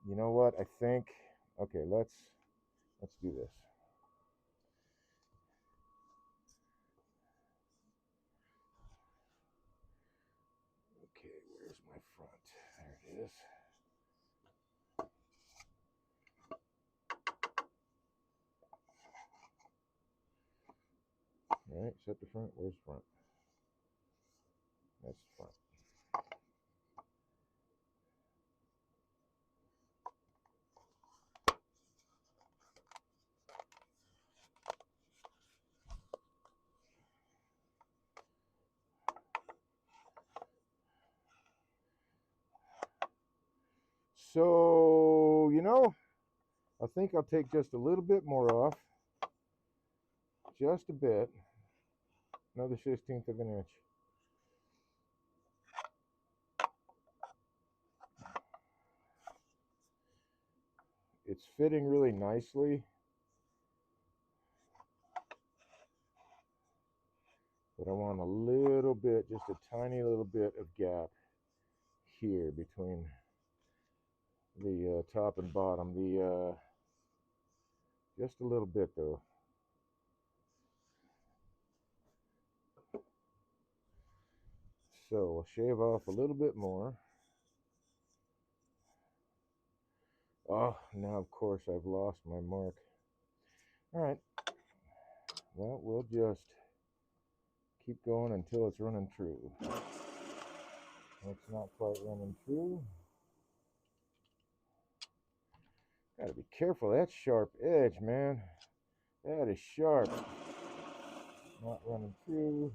You know what? I think. Okay, let's do this. Okay, where's my front? There it is. So, you know, I think I'll take just a little bit more off. Just a bit. Another 16th of an inch. It's fitting really nicely. But I want a little bit, just a tiny little bit of gap here between the top and bottom. Just a little bit though. So I'll shave off a little bit more. Oh, now of course I've lost my mark. All right. Well, we'll just keep going until it's running true. It's not quite running true. Gotta be careful. That's sharp edge, man. That is sharp. Not running true.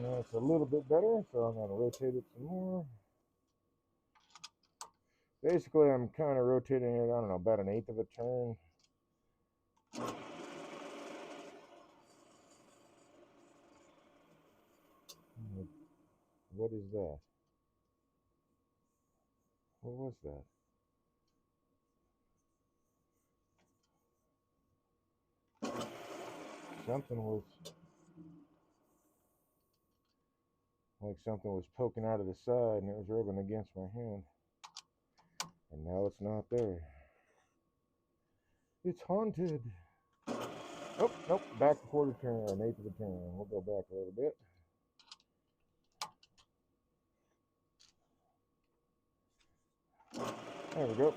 Now it's a little bit better, so I'm going to rotate it some more. Basically, I'm kind of rotating it, I don't know, about 1/8 of a turn. What is that? What was that? Something was, like something was poking out of the side and it was rubbing against my hand. And now it's not there. It's haunted. Oh, nope, back a 1/4 turn, 1/8 of a turn. We'll go back a little bit. There we go.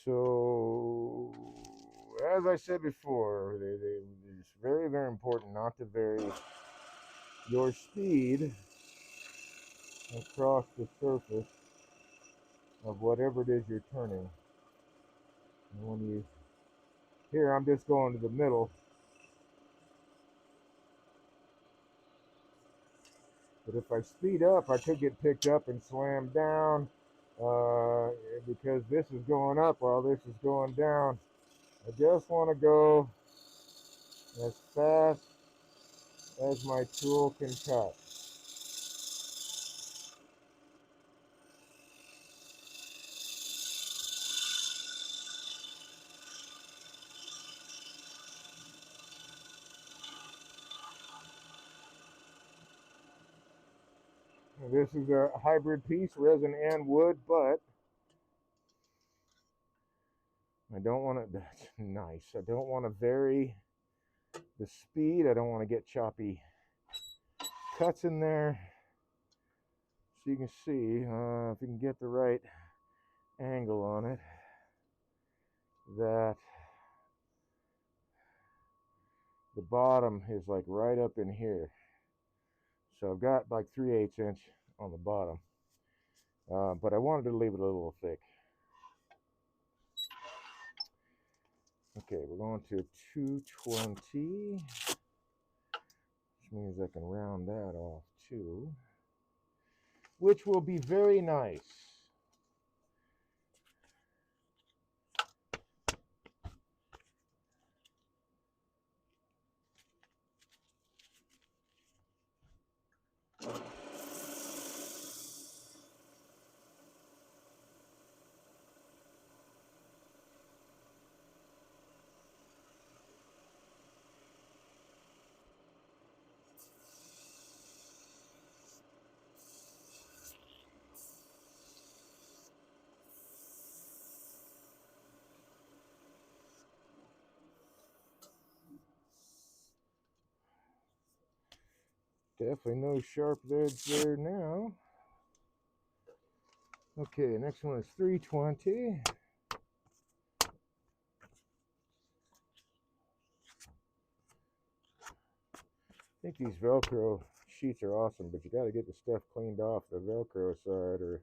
So, as I said before, it's very, very important not to vary your speed across the surface of whatever it is you're turning. And when you, here I'm just going to the middle, but if I speed up, I could get picked up and slammed down because this is going up while this is going down. I just want to go as fast as my tool can cut. This is a hybrid piece, resin and wood, but I don't want to, that's nice. I don't want to vary the speed. I don't want to get choppy cuts in there. So you can see, if you can get the right angle on it, that the bottom is like right up in here. So I've got like 3/8 inch on the bottom, but I wanted to leave it a little thick. Okay, we're going to 220, which means I can round that off too, which will be very nice. Definitely no sharp edge there now. Okay, next one is 320. think these Velcro sheets are awesome, but you got to get the stuff cleaned off the Velcro side or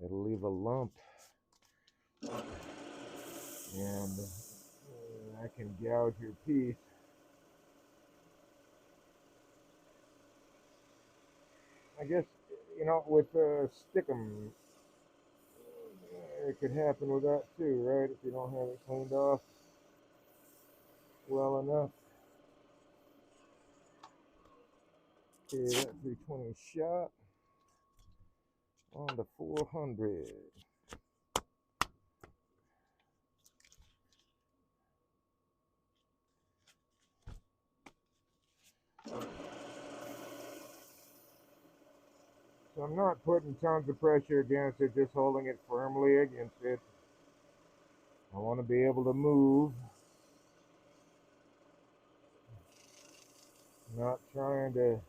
it'll leave a lump. And that can gouge your piece. I guess, you know, with Stickum, it could happen with that too, right? If you don't have it cleaned off well enough. Okay, that 320 shot on the 400. So I'm not putting tons of pressure against it, just holding it firmly against it. I want to be able to move. Not trying to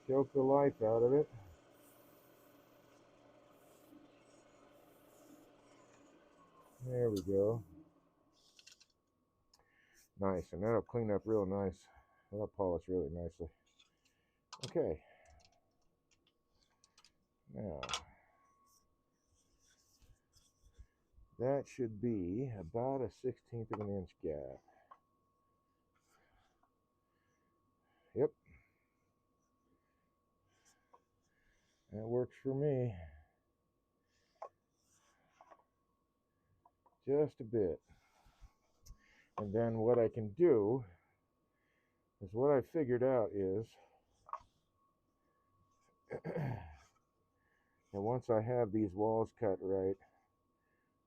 choke the life out of it. There we go. Nice, and that'll clean up real nice. That'll polish really nicely. Okay. Now, that should be about a 1/16 of an inch gap. Yep. That works for me. Just a bit. And then what I can do is what I figured out is that once I have these walls cut right,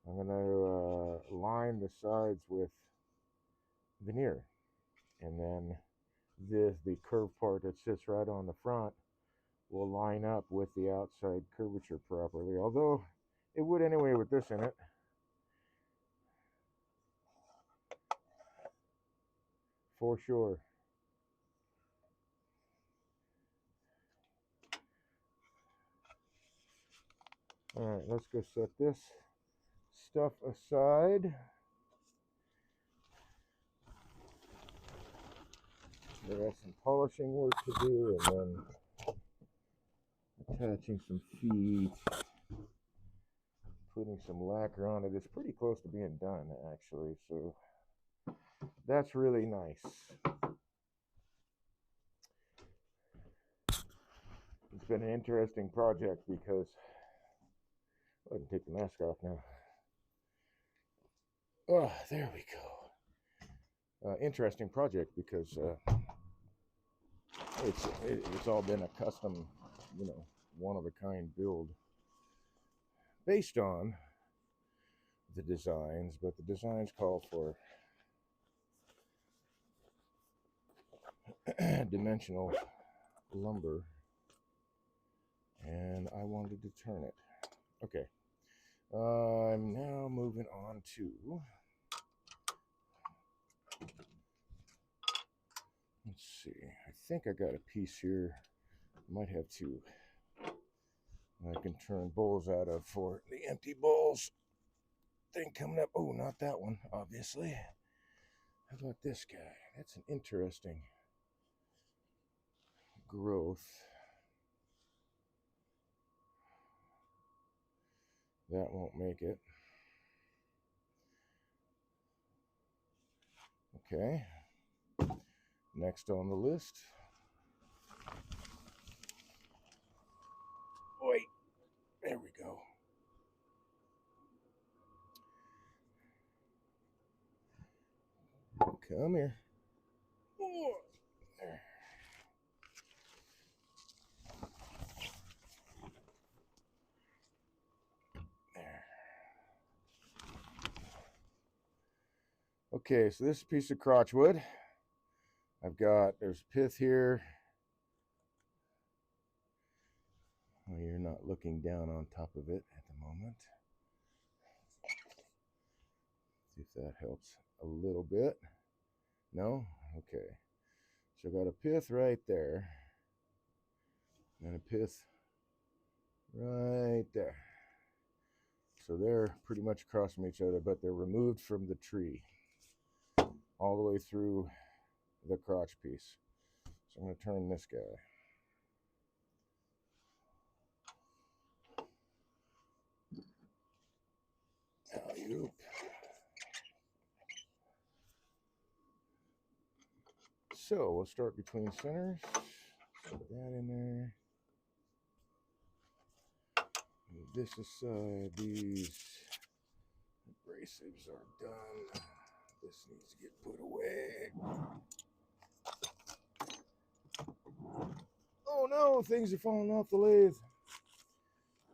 I'm going to line the sides with veneer. And then the curved part that sits right on the front will line up with the outside curvature properly. Although it would anyway with this in it. For sure. All right, let's go set this stuff aside. We got some polishing work to do, and then attaching some feet, putting some lacquer on it. It's pretty close to being done, actually, so that's really nice. It's been an interesting project because I can take the mask off now. Oh, there we go. Interesting project because it's all been a custom, you know, one-of-a-kind build based on the designs, but the designs call for dimensional lumber, and I wanted to turn it. Okay, I'm now moving on to, let's see, I think I got a piece here. Might have two I can turn bowls out of for the empty bowls thing coming up. Oh, not that one, obviously. How about this guy? That's an interesting growth. That won't make it. Okay. Next on the list. Wait. There we go. Come here. Oh, there. There. Okay, so this piece of crotchwood. There's pith here. Oh, you're not looking down on top of it at the moment. See if that helps a little bit. No? Okay. So I got a pith right there. And a pith right there. So they're pretty much across from each other, but they're removed from the tree all the way through the crotch piece. So I'm going to turn this guy. Alley-oop. So we'll start between centers. Put that in there. Move this aside. These abrasives are done. This needs to get put away. Oh no, things are falling off the lathe.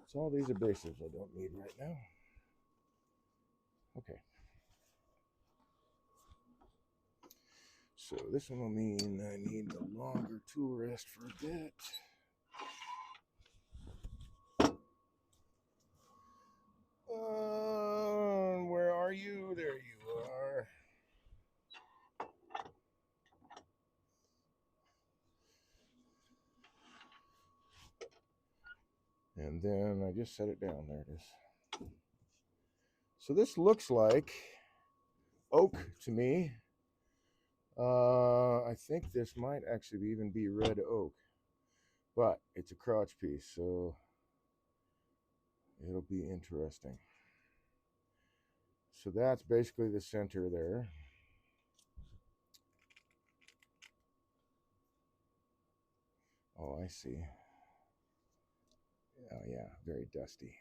It's all these abrasives I don't need right now. Okay. So this one will mean I need the longer tool rest for a bit. Where are you? There you are. And then I just set it down. There it is. So this looks like oak to me. I think this might actually even be red oak, but it's a crotch piece, so it'll be interesting. So that's basically the center there. Oh, I see. Oh yeah, very dusty.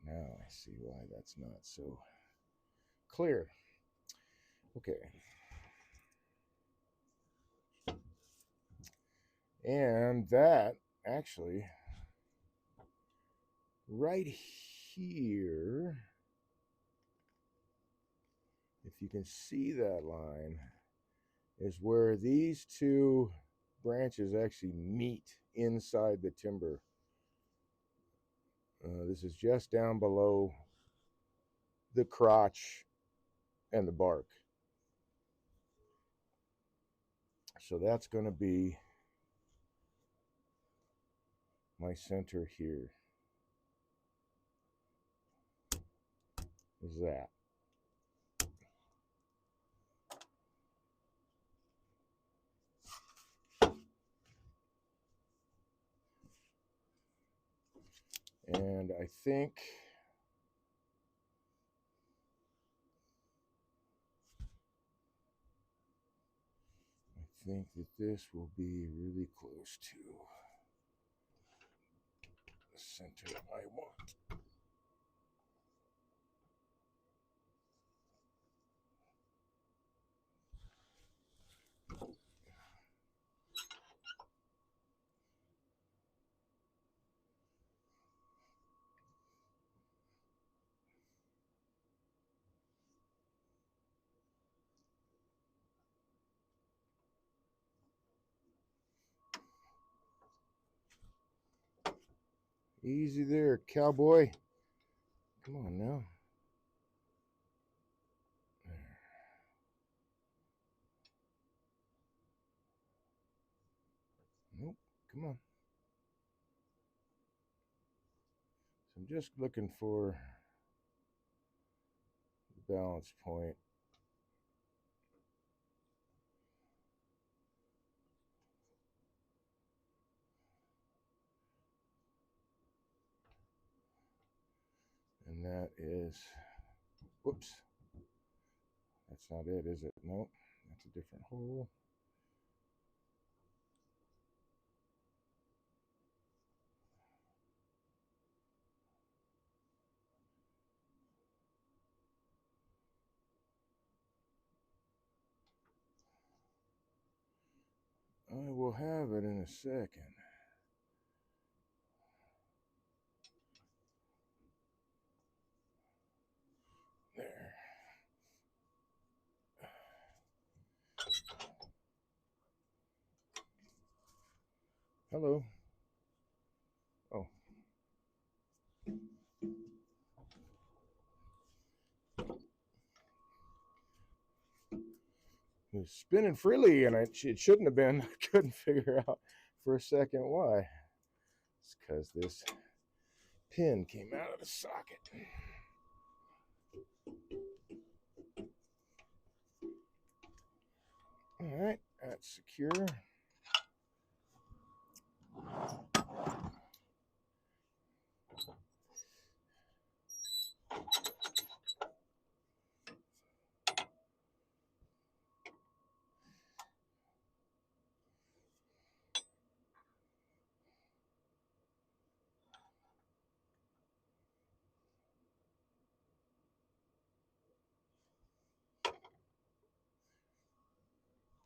Now I see why that's not so clear. Okay. And that actually, right here, if you can see that line, is where these two branches actually meet inside the timber. This is just down below the crotch and the bark. So that's going to be my center here. Is that. And I think that this will be really close to the center I want. Easy there, cowboy. Come on now. There. Nope. Come on. So I'm just looking for the balance point. And that is, whoops. That's not it, is it? Nope. That's a different hole. I will have it in a second. There. Hello. Oh. It was spinning freely, and it shouldn't have been. I couldn't figure out for a second why. It's because this pin came out of the socket. that secure.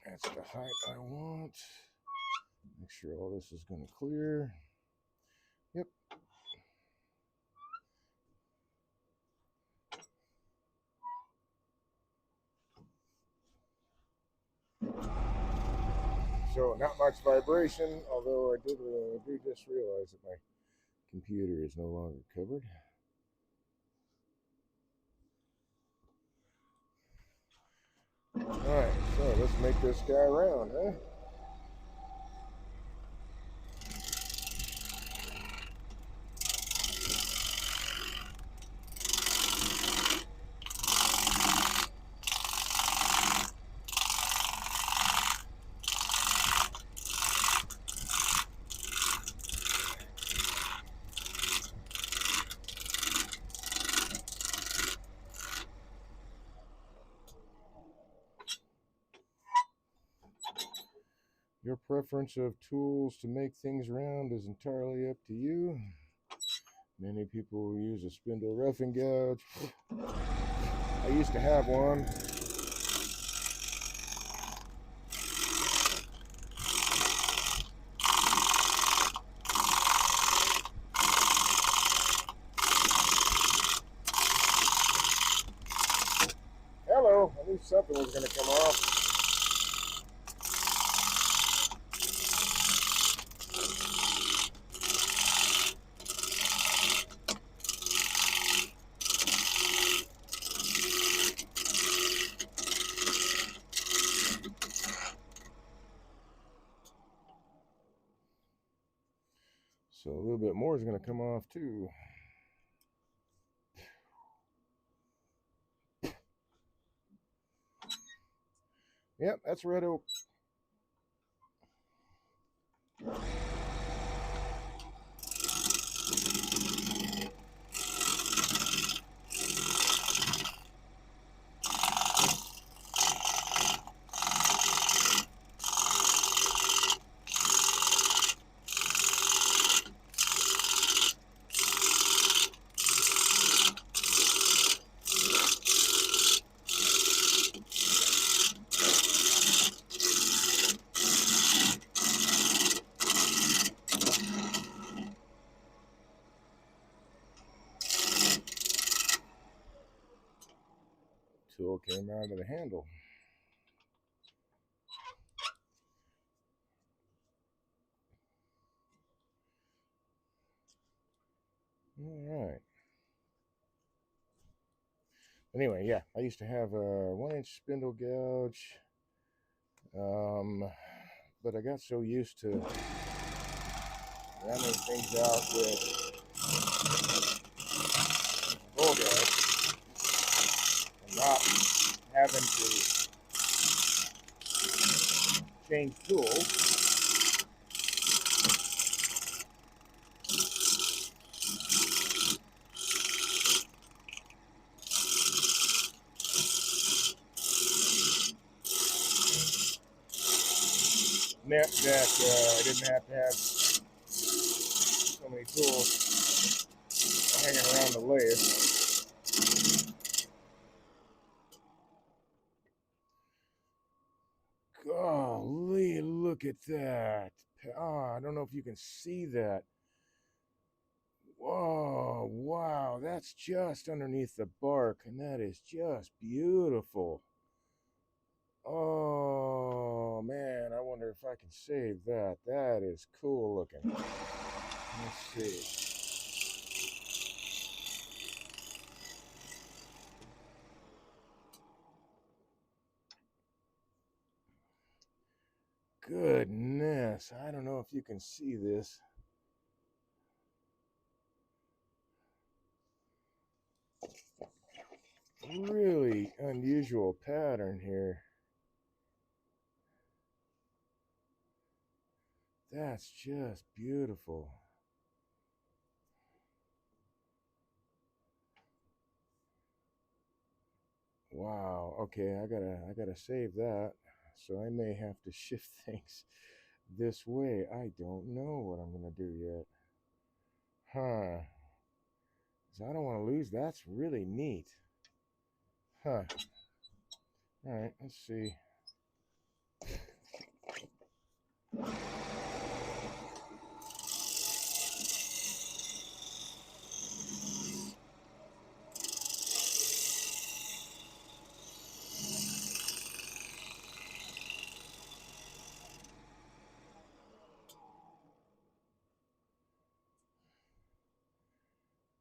That's the height I want. Make sure all this is going to clear. Yep. So not much vibration, although I do just realize that my computer is no longer covered. Alright, so let's make this guy round, huh? Your preference of tools to make things round is entirely up to you. Many people use a spindle roughing gouge. I used to have one. Hello, I knew something was going to come off. So a little bit more is going to come off too. Yep, that's red oak. Tool came out of the handle. All right. Anyway, yeah, I used to have a 1-inch spindle gouge, but I got so used to rounding things out with bull gouge and not having to change tools. Meant that I didn't have to have so many tools hanging around the lathe. Golly, look at that. Oh, I don't know if you can see that. Whoa, wow, that's just underneath the bark, and that is just beautiful. Oh, man, I wonder if I can save that. That is cool looking. Let's see. Goodness, I don't know if you can see this. Really unusual pattern here. That's just beautiful. Wow. Okay, I gotta save that. So I may have to shift things this way. I don't know what I'm gonna do yet. Huh. So I don't want to lose. That's really neat. Huh. All right, let's see.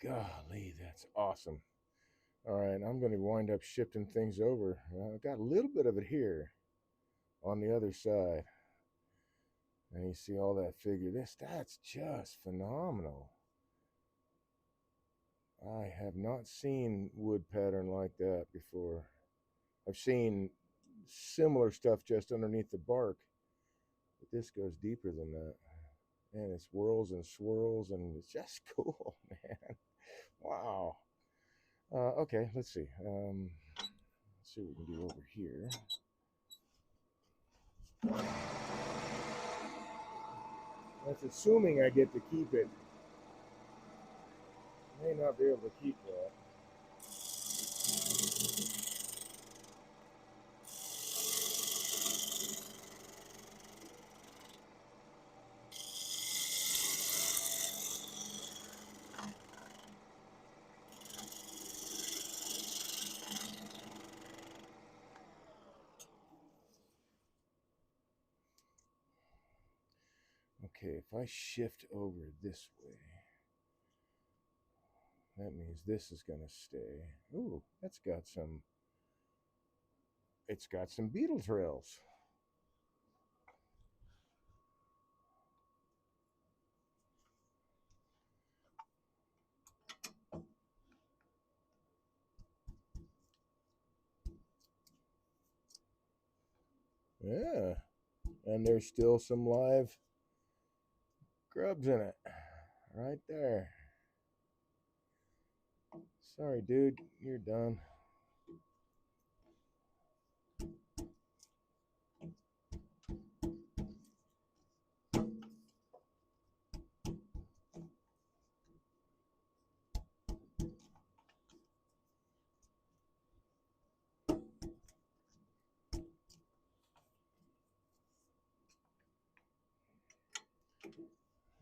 Golly, that's awesome. All right, I'm going to wind up shifting things over. I got a little bit of it here on the other side. And you see all that figure. That's just phenomenal. I have not seen wood pattern like that before. I've seen similar stuff just underneath the bark, but this goes deeper than that. And it swirls and swirls, and it's just cool, man. Wow. Okay, let's see. Let's see what we can do over here. That's assuming I get to keep it. May not be able to keep that. Okay, if I shift over this way, that means this is going to stay. Ooh, it's got some beetle trails. Yeah, and there's still some live grubs in it. Right there. Sorry, dude, you're done.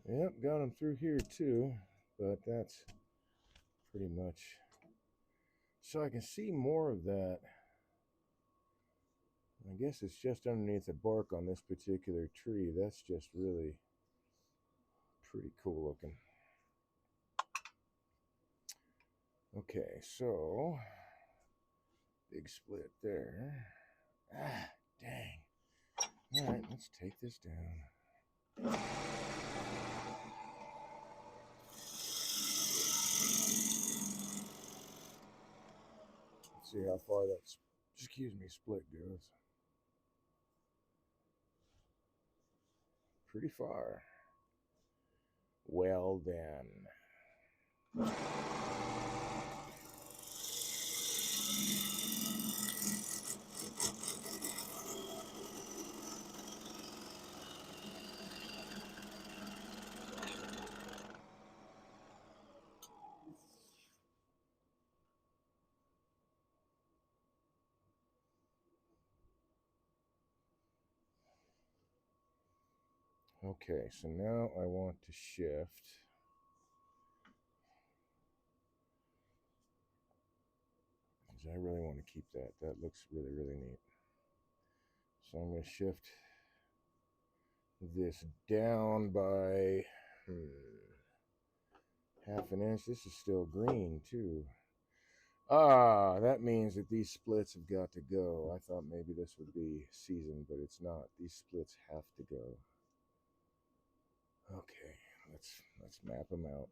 Yep, got them through here too, but that's pretty much. So I can see more of that. I guess it's just underneath the bark on this particular tree. That's just really pretty cool looking. Okay, so big split there. Ah, dang. All right, let's take this down. Let's see how far that, excuse me, split goes. Pretty far. Well then. Okay, so now I want to shift. Because I really want to keep that. That looks really, really neat. So I'm going to shift this down by half an inch. This is still green too. Ah, that means that these splits have got to go. I thought maybe this would be seasoned, but it's not. These splits have to go. Okay, let's map them out.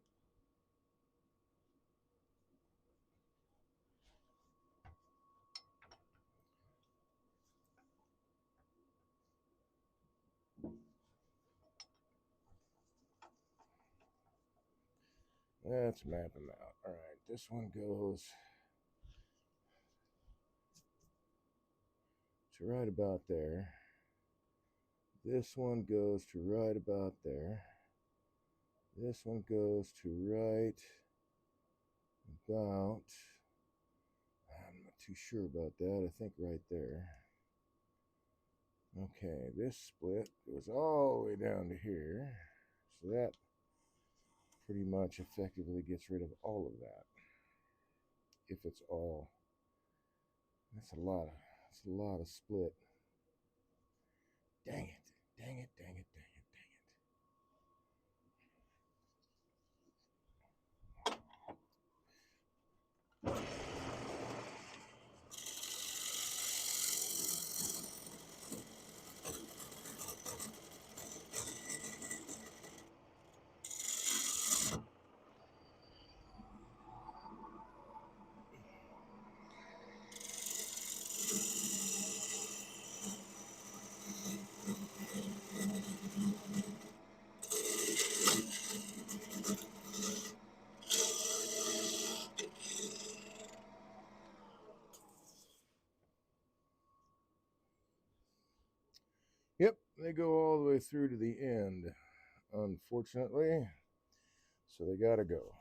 Let's map them out. All right, this one goes to right about there. This one goes to right about there. This one goes to right about, I'm not too sure about that. I think right there. Okay, this split goes all the way down to here. So that pretty much effectively gets rid of all of that. If it's all, that's a lot of split. Dang it, dang it, dang it, dang it, dang it. Yep, they go all the way through to the end, unfortunately. So they gotta go.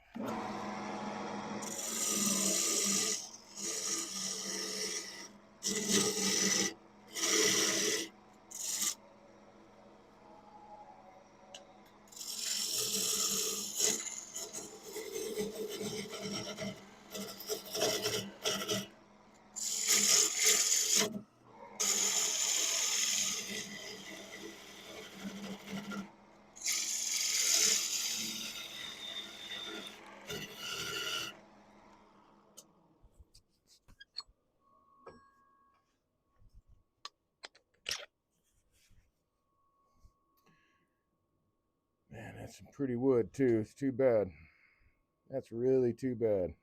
Man, that's some pretty wood too. It's too bad. That's really too bad.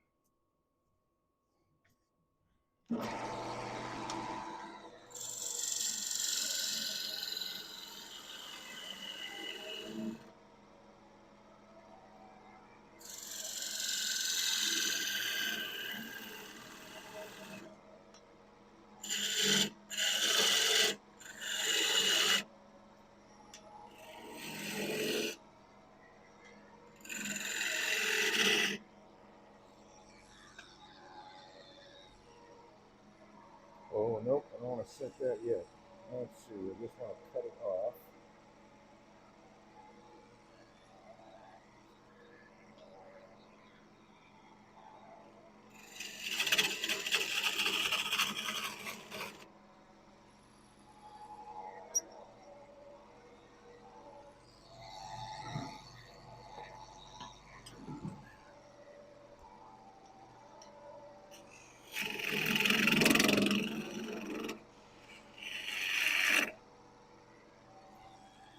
Oh, nope, I don't want to set that yet. Let's see, I just want to cut it off.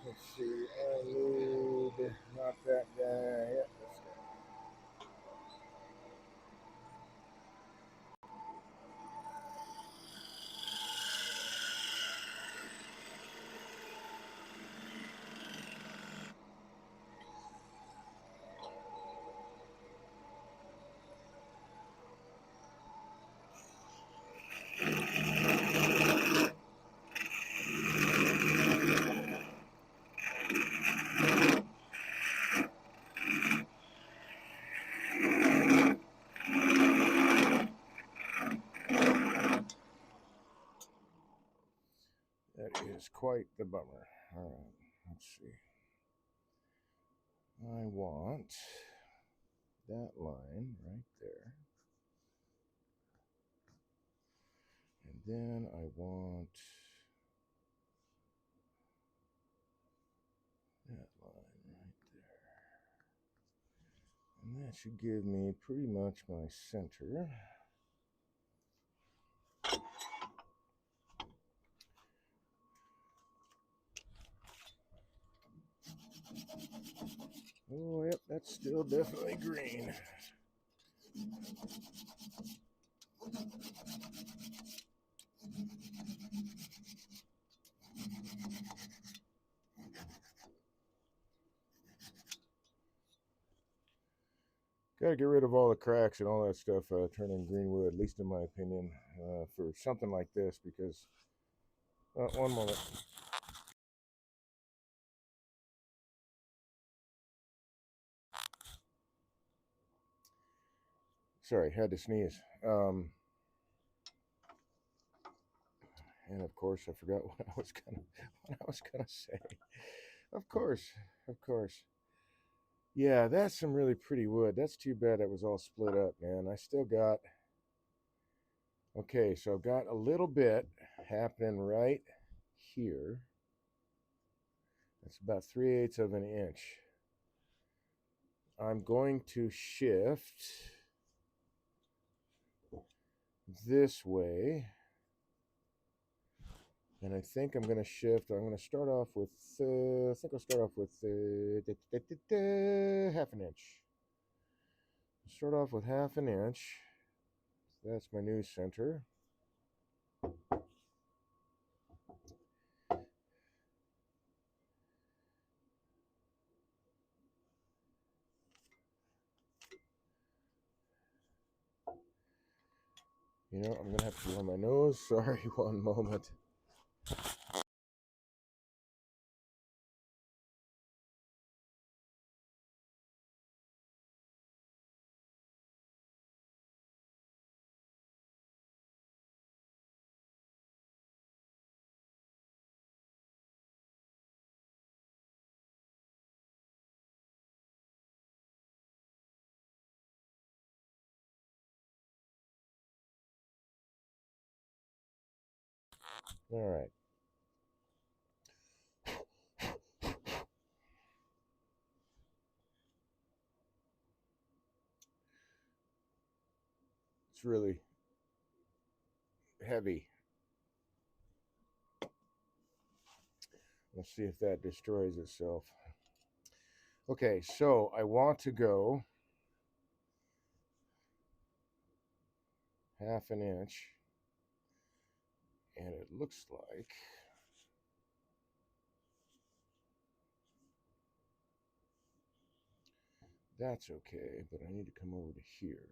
Let's see, I need not that guy. Yep, this guy. That is quite the bummer. All right, let's see. I want that line right there. And then I want that line right there. And that should give me pretty much my center. Oh, yep, that's still definitely green. Got to get rid of all the cracks and all that stuff, turning green wood, at least in my opinion, for something like this, because, one moment. Sorry, had to sneeze. And of course, I forgot what I was gonna say. Of course, of course. Yeah, that's some really pretty wood. That's too bad it was all split up, man. I still got. Okay, so I've got a little bit happening right here. That's about 3/8 of an inch. I'm going to shift this way. And I think I'm going to shift. I'm going to start off with, I think I'll start off with half an inch. Start off with half an inch. That's my new center. You know, I'm going to have to blow my nose. Sorry, one moment. All right. It's really heavy. Let's see if that destroys itself. Okay, so I want to go half an inch, and it looks like that's okay, but I need to come over to here.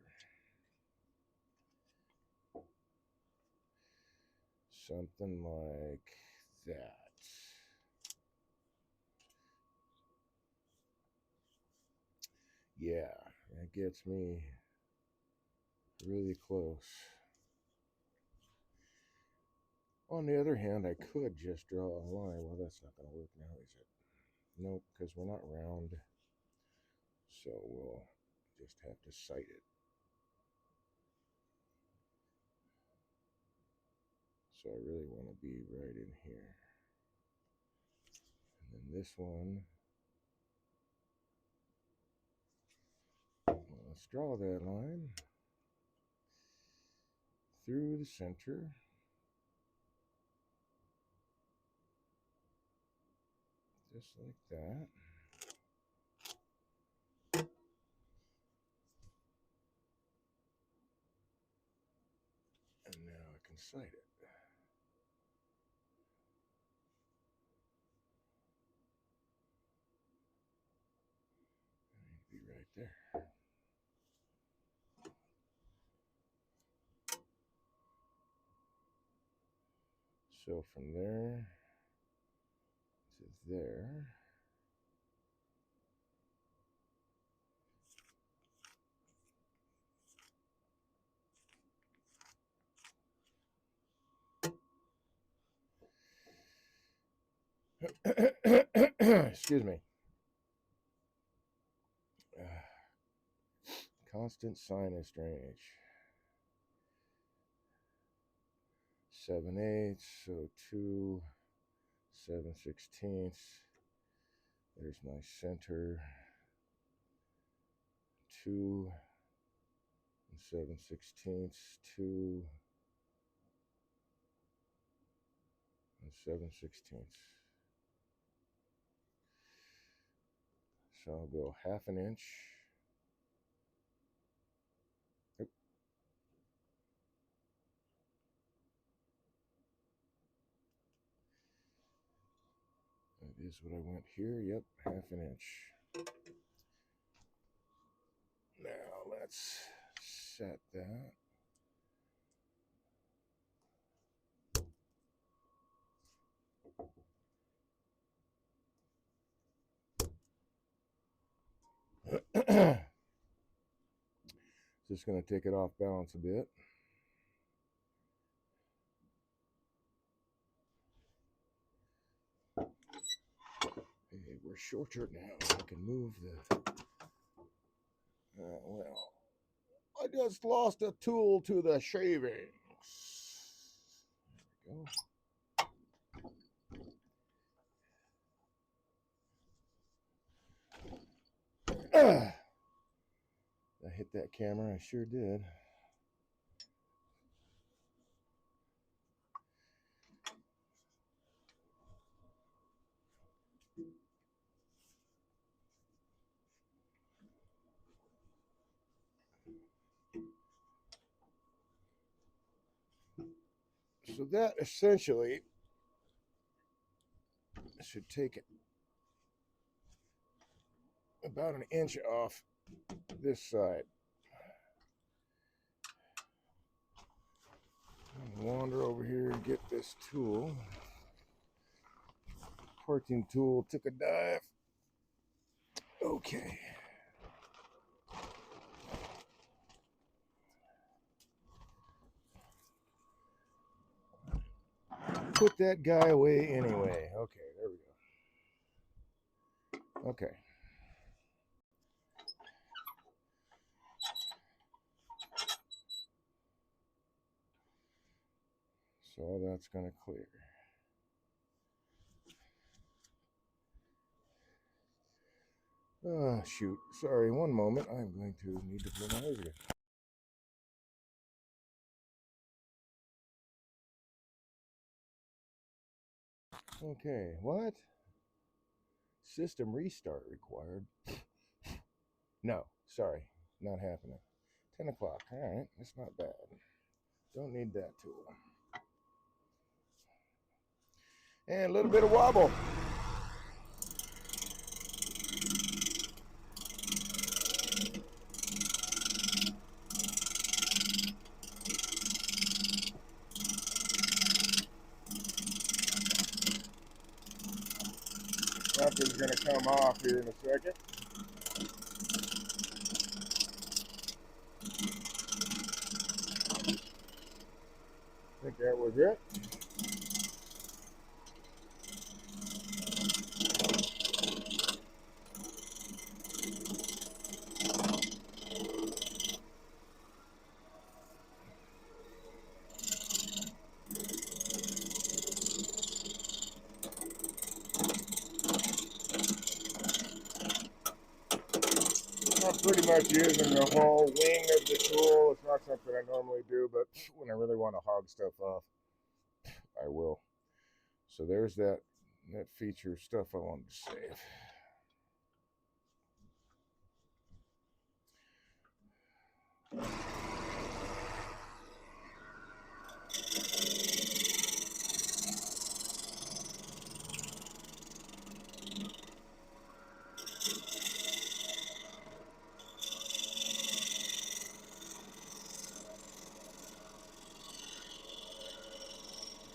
Something like that. Yeah, that gets me really close. On the other hand, I could just draw a line. Well, that's not going to work now, is it? Nope, because we're not round. So we'll just have to sight it. So I really want to be right in here. And then this one. Well, let's draw that line through the center. Just like that. And now I can sight it. I need to be right there. So from there to there. Excuse me. Constant sinus drainage. 7/8, so 2, 7/16. There's my center. 2 and 7/16. 2 and 7/16. So I'll go half an inch. Oop. That is what I went here. Yep, half an inch. Now let's set that. Just going to take it off balance a bit. Hey, we're shorter now. I can move the... well, I just lost a tool to the shavings. There we go. I hit that camera. I sure did. So that essentially should take about an inch off this side. Wander over here and get this tool. Parting tool took a dive. Okay. Put that guy away anyway. Okay, there we go. Okay. So all that's going to clear. Oh, shoot. Sorry, one moment. I'm going to need to blow my nose again. Okay, what? System restart required. No, sorry, not happening. 10 o'clock. All right, that's not bad. Don't need that tool. And a little bit of wobble. Something's going to come off here in a second. I think that was it. I'm pretty much using the whole wing of the tool. It's not something I normally do, but when I really want to hog stuff off, I will. So there's that feature stuff I wanted to save.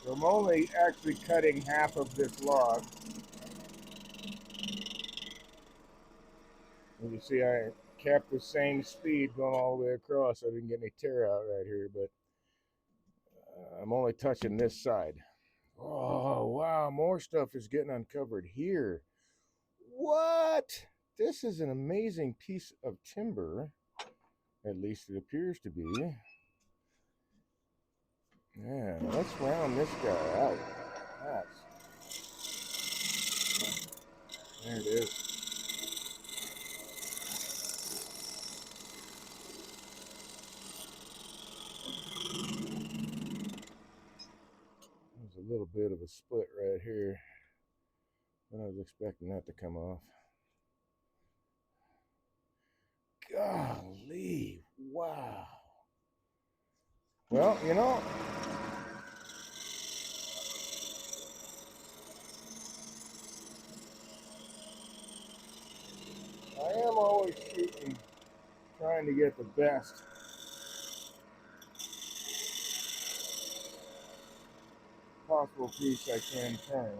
So I'm only actually cutting half of this log. And you see I kept the same speed going all the way across so I didn't get any tear out right here, but I'm only touching this side. Oh, wow, more stuff is getting uncovered here. What? This is an amazing piece of timber. At least it appears to be. Yeah, let's round this guy out. There it is. There's a little bit of a split right here, but I was expecting that to come off. Golly, wow. Well, you know, I am always shooting, trying to get the best possible piece I can turn.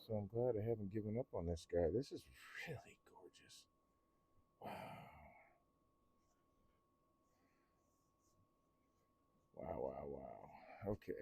So I'm glad I haven't given up on this guy. This is really gorgeous. Wow. Wow, wow, wow. Okay.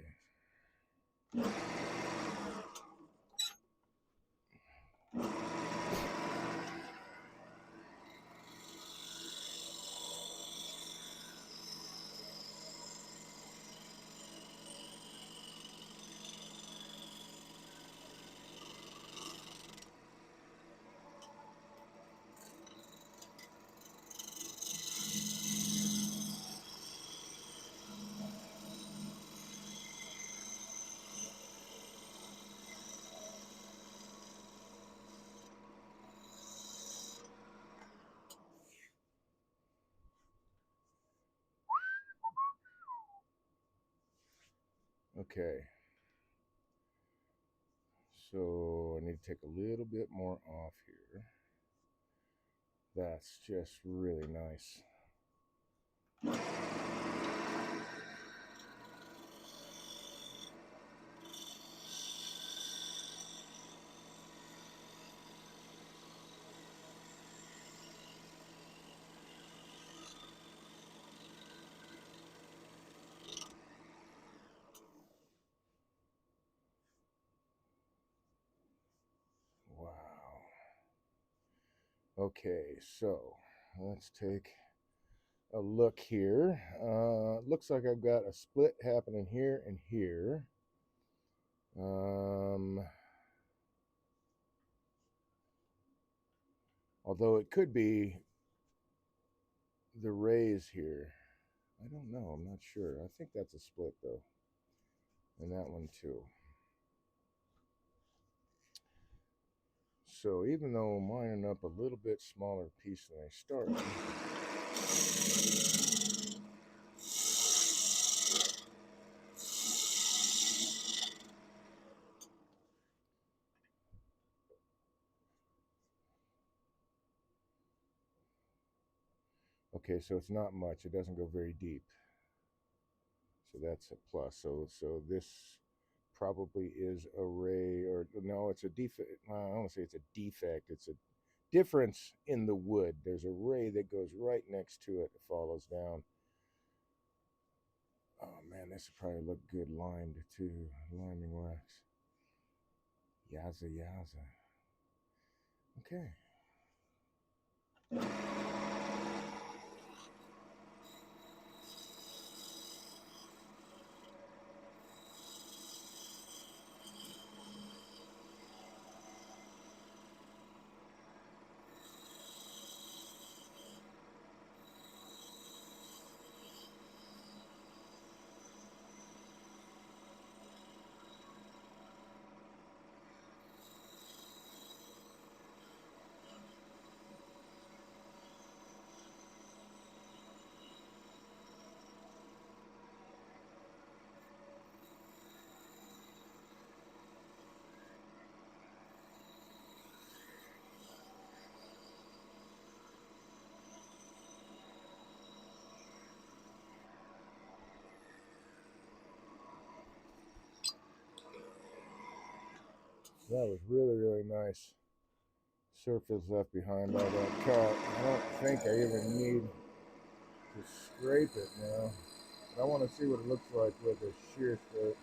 Okay. So I need to take a little bit more off here. That's just really nice. Wow. Okay, so let's take a look here. Looks like I've got a split happening here and here. Although it could be the rays here. I don't know. I'm not sure. I think that's a split though. And that one too. So even though I'm lining up a little bit smaller piece than I started, okay, so it's not much. It doesn't go very deep. So that's a plus. So this probably is a ray, or no, it's a defect. I don't want to say it's a defect. It's a difference in the wood. There's a ray that goes right next to it that follows down. Oh man, this would probably look good limed too. Liming wax. Yaza yaza. Okay. That was really, really nice. Surface left behind by that cut. I don't think I even need to scrape it now. I want to see what it looks like with a shear strip.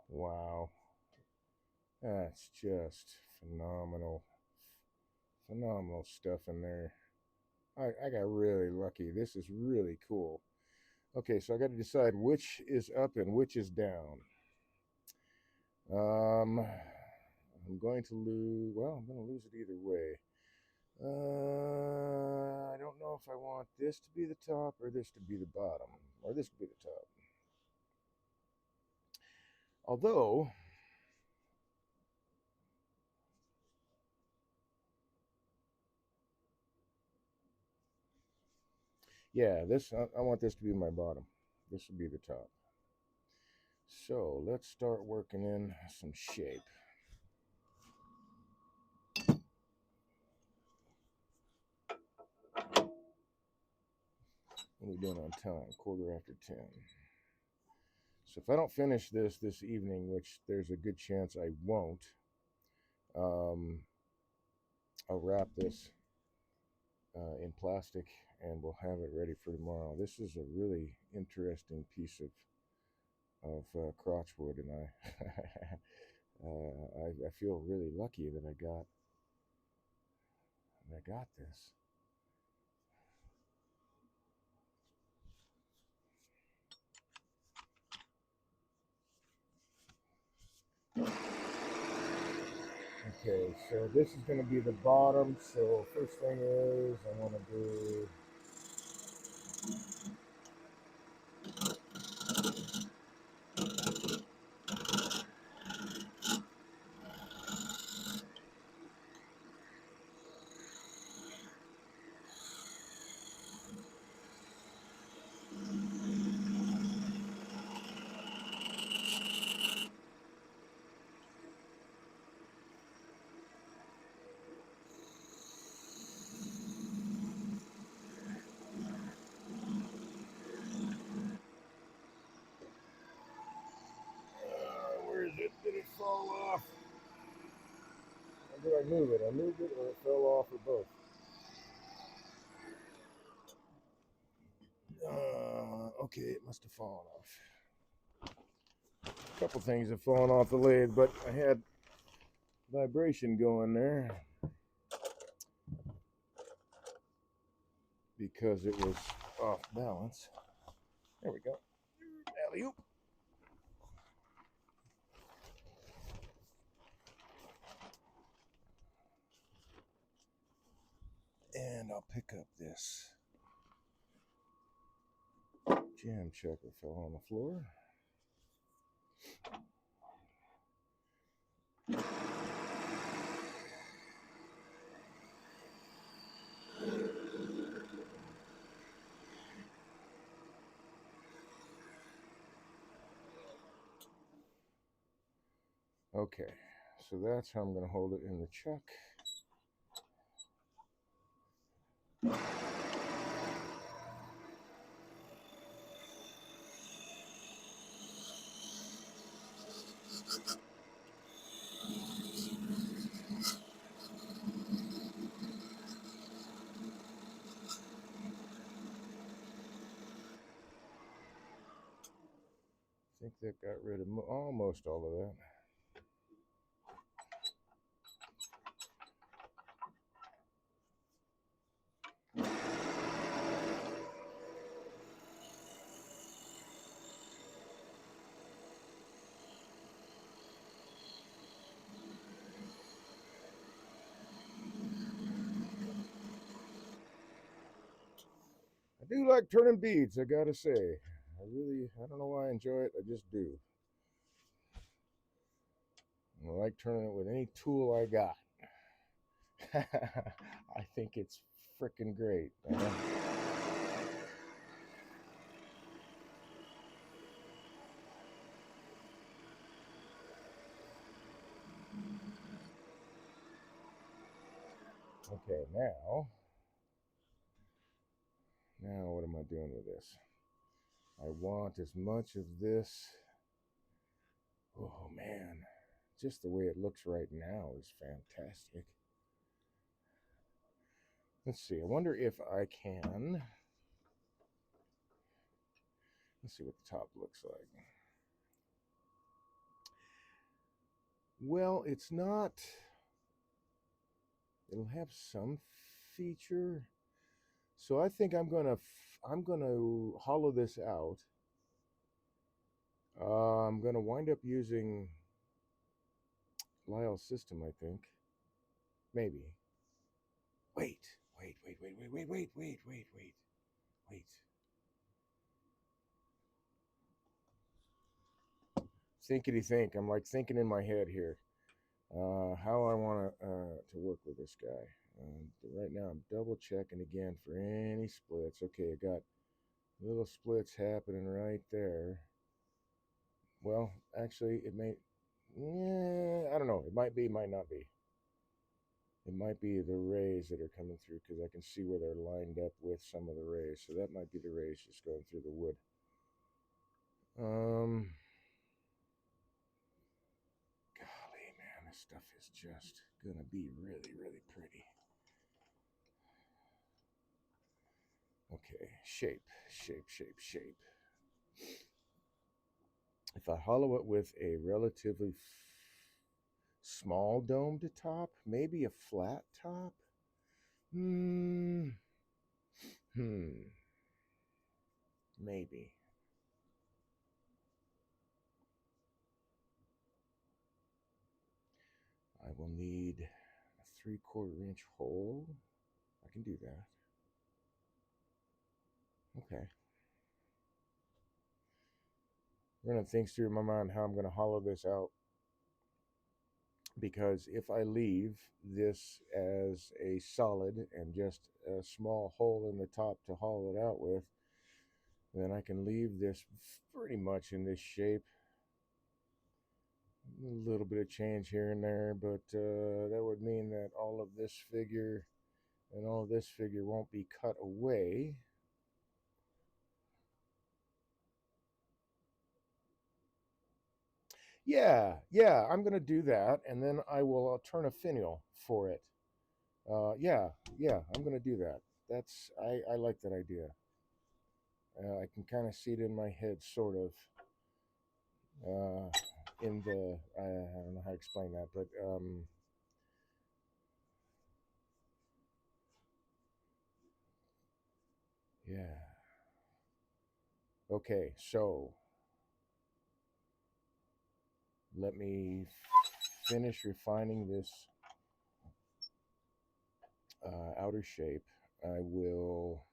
Wow. That's just phenomenal. Phenomenal stuff in there. I got really lucky. This is really cool. Okay, so I got to decide which is up and which is down. I'm going to lose. Well, I'm going to lose it either way. I don't know if I want this to be the top or this to be the bottom, or this to be the top. Although, yeah, this I want this to be my bottom. This will be the top. So let's start working in some shape. What are we doing on time? 10:15. So if I don't finish this evening, which there's a good chance I won't, um, I'll wrap this in plastic and we'll have it ready for tomorrow. This is a really interesting piece of crotchwood, and I feel really lucky that I got this. Okay, so this is going to be the bottom. So first thing is I want to do. Where is it? Did it fall off? Or did I move it? I moved it, or it fell off, or both. Okay, it must have fallen off. A couple things have fallen off the lathe, but I had vibration going there because it was off balance. There we go. Alley-oop. And I'll pick up this jam chuck that fell on the floor. Okay, so that's how I'm going to hold it in the chuck. I think that got rid of almost all of that. I do like turning beads, I gotta say. I don't know why I enjoy it, I just do. I like turning it with any tool I got. I think it's freaking great. Okay, now what am I doing with this? I want as much of this. Oh man, just the way it looks right now is fantastic. Let's see, I wonder if I can. Let's see what the top looks like. Well, it's not. It'll have some feature, So I think I'm gonna hollow this out. I'm gonna wind up using Lyle's system, I think. Maybe. Wait, wait, wait, wait, wait, wait, wait, wait, wait, wait, wait. Thinkity think. I'm like thinking in my head here. How I want to work with this guy. Right now, I'm double checking again for any splits. Okay, I got little splits happening right there. Well, actually, it may. Yeah, I don't know. It might be, might not be. It might be the rays that are coming through because I can see where they're lined up with some of the rays. So that might be the rays just going through the wood. Golly, man, this stuff is just gonna be really, really pretty. Okay, shape, shape, shape, shape. If I hollow it with a relatively small domed top, maybe a flat top. Maybe. I will need a 3/4 inch hole. I can do that. Okay. Running things through my mind how I'm going to hollow this out. Because if I leave this as a solid and just a small hole in the top to hollow it out with, then I can leave this pretty much in this shape. A little bit of change here and there, but that would mean that all of this figure and all of this figure won't be cut away. Yeah, I'm going to do that, and then I will turn a finial for it. Yeah, I'm going to do that. I like that idea. I can kind of see it in my head, sort of. In the I don't know how to explain that, but yeah. Okay, so let me finish refining this outer shape. I will.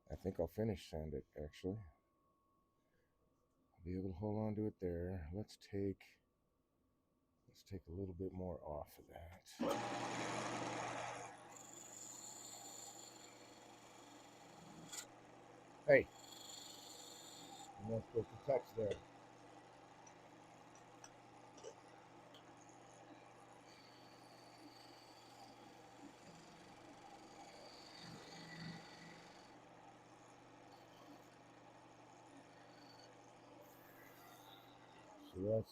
I think I'll finish sand it actually. I'll be able to hold on to it there. Let's take a little bit more off of that. Hey, I'm not supposed to touch there.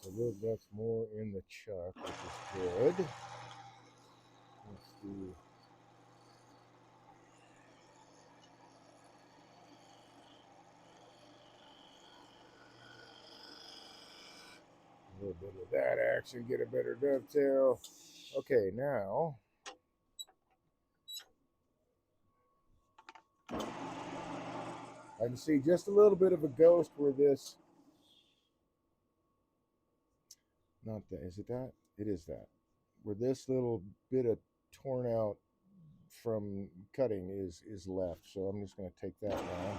So that's more in the chuck, which is good. Let's do. A little bit of that action, get a better dovetail. Okay, now I can see just a little bit of a ghost where this, not that, is it that? It is that. Where this little bit of torn out from cutting is left. So I'm just going to take that now.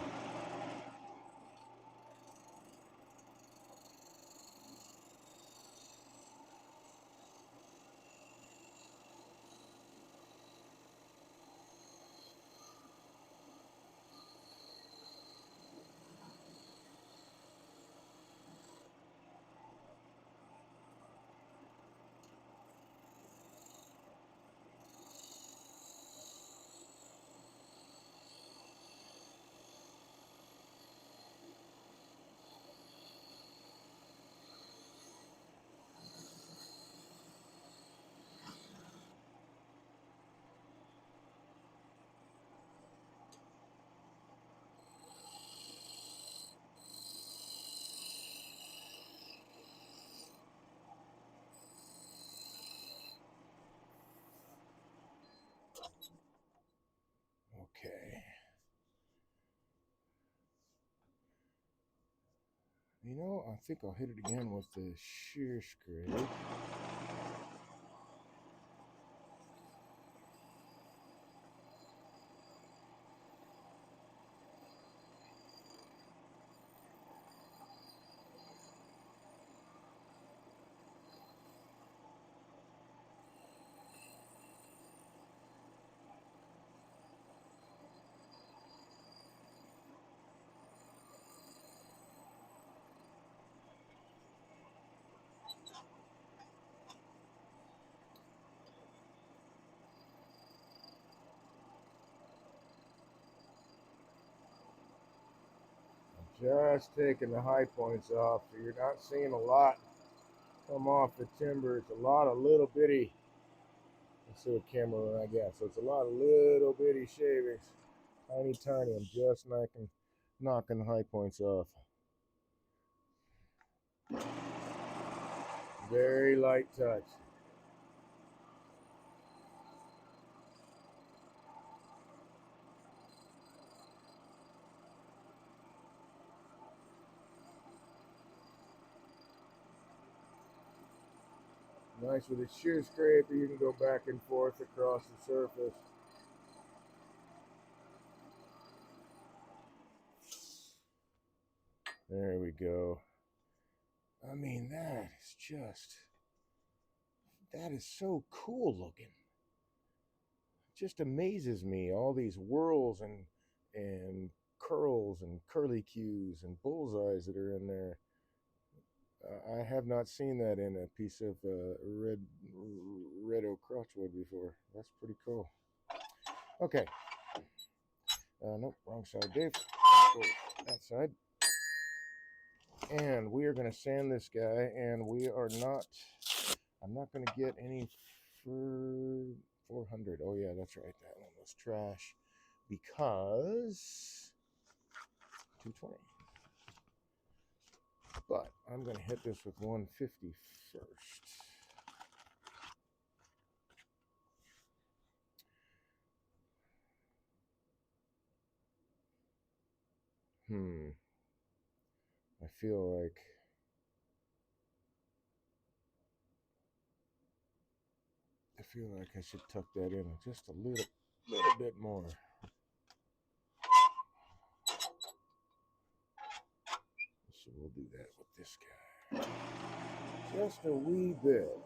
I think I'll hit it again with the shear scrape. Just taking the high points off, so you're not seeing a lot come off the timber. It's a lot of little bitty. Let's see what camera I got. So it's a lot of little bitty shavings, tiny. I'm just knocking the high points off. Very light touch. Nice with a shear scraper, you can go back and forth across the surface. There we go. I mean, that is so cool looking. It just amazes me, all these whirls and curls and curly cues and bullseyes that are in there. I have not seen that in a piece of red oak crotchwood before. That's pretty cool. Okay. Nope, wrong side, Dave. Go that side. And we are going to sand this guy, and I'm not going to get any for 400. Oh yeah, that's right. That one was trash because 220. But I'm going to hit this with 150 first. I feel like I should tuck that in just a little bit more. So we'll do that with this guy. Just a wee bit.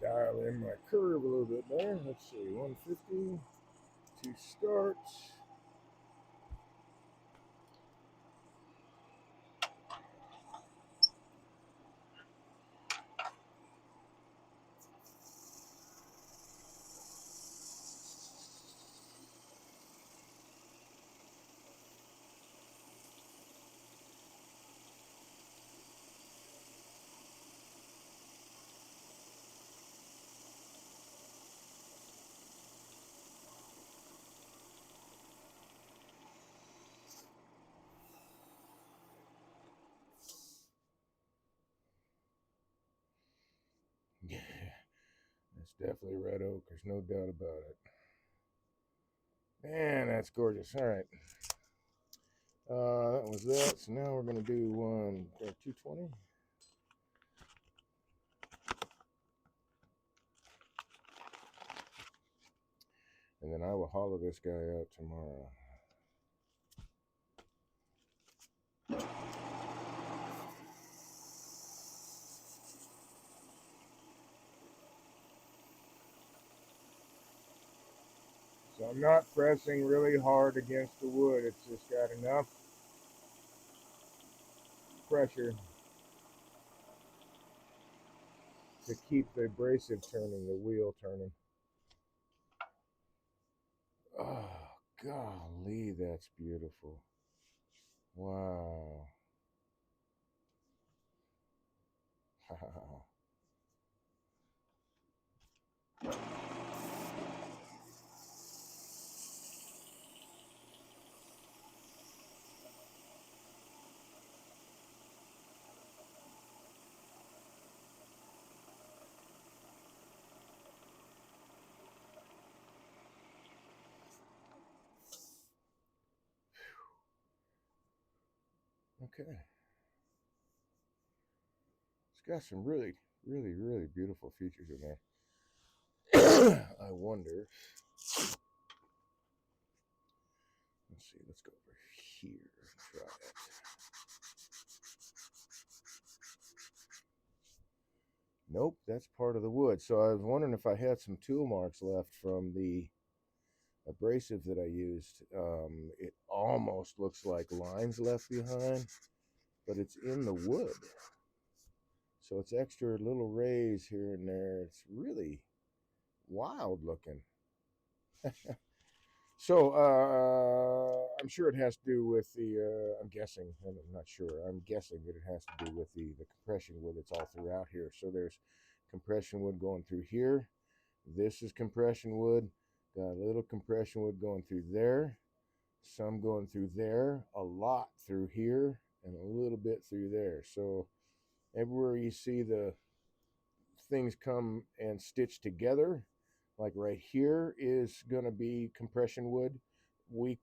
Dial in my curve a little bit there. Let's see, 150 to start. Yeah, that's definitely red oak. There's no doubt about it. Man, that's gorgeous. All right. That was that. So now we're going to do 220. And then I will hollow this guy out tomorrow. So I'm not pressing really hard against the wood. It's just got enough pressure to keep the abrasive turning, the wheel turning. Oh, golly, that's beautiful. Wow. Okay. It's got some really, really, really beautiful features in there. I wonder. Let's see. Let's go over here and try it. Nope, that's part of the wood. So I was wondering if I had some tool marks left from the abrasive that I used. It almost looks like lines left behind, but it's in the wood. So it's extra little rays here and there. It's really wild looking. So I'm sure it has to do with the. I'm guessing. I'm not sure. I'm guessing that it has to do with the compression wood that's all throughout here. So there's compression wood going through here. This is compression wood. Got a little compression wood going through there. Some going through there. A lot through here, and a little bit through there. So everywhere you see the things come and stitch together, like right here is going to be compression wood. We're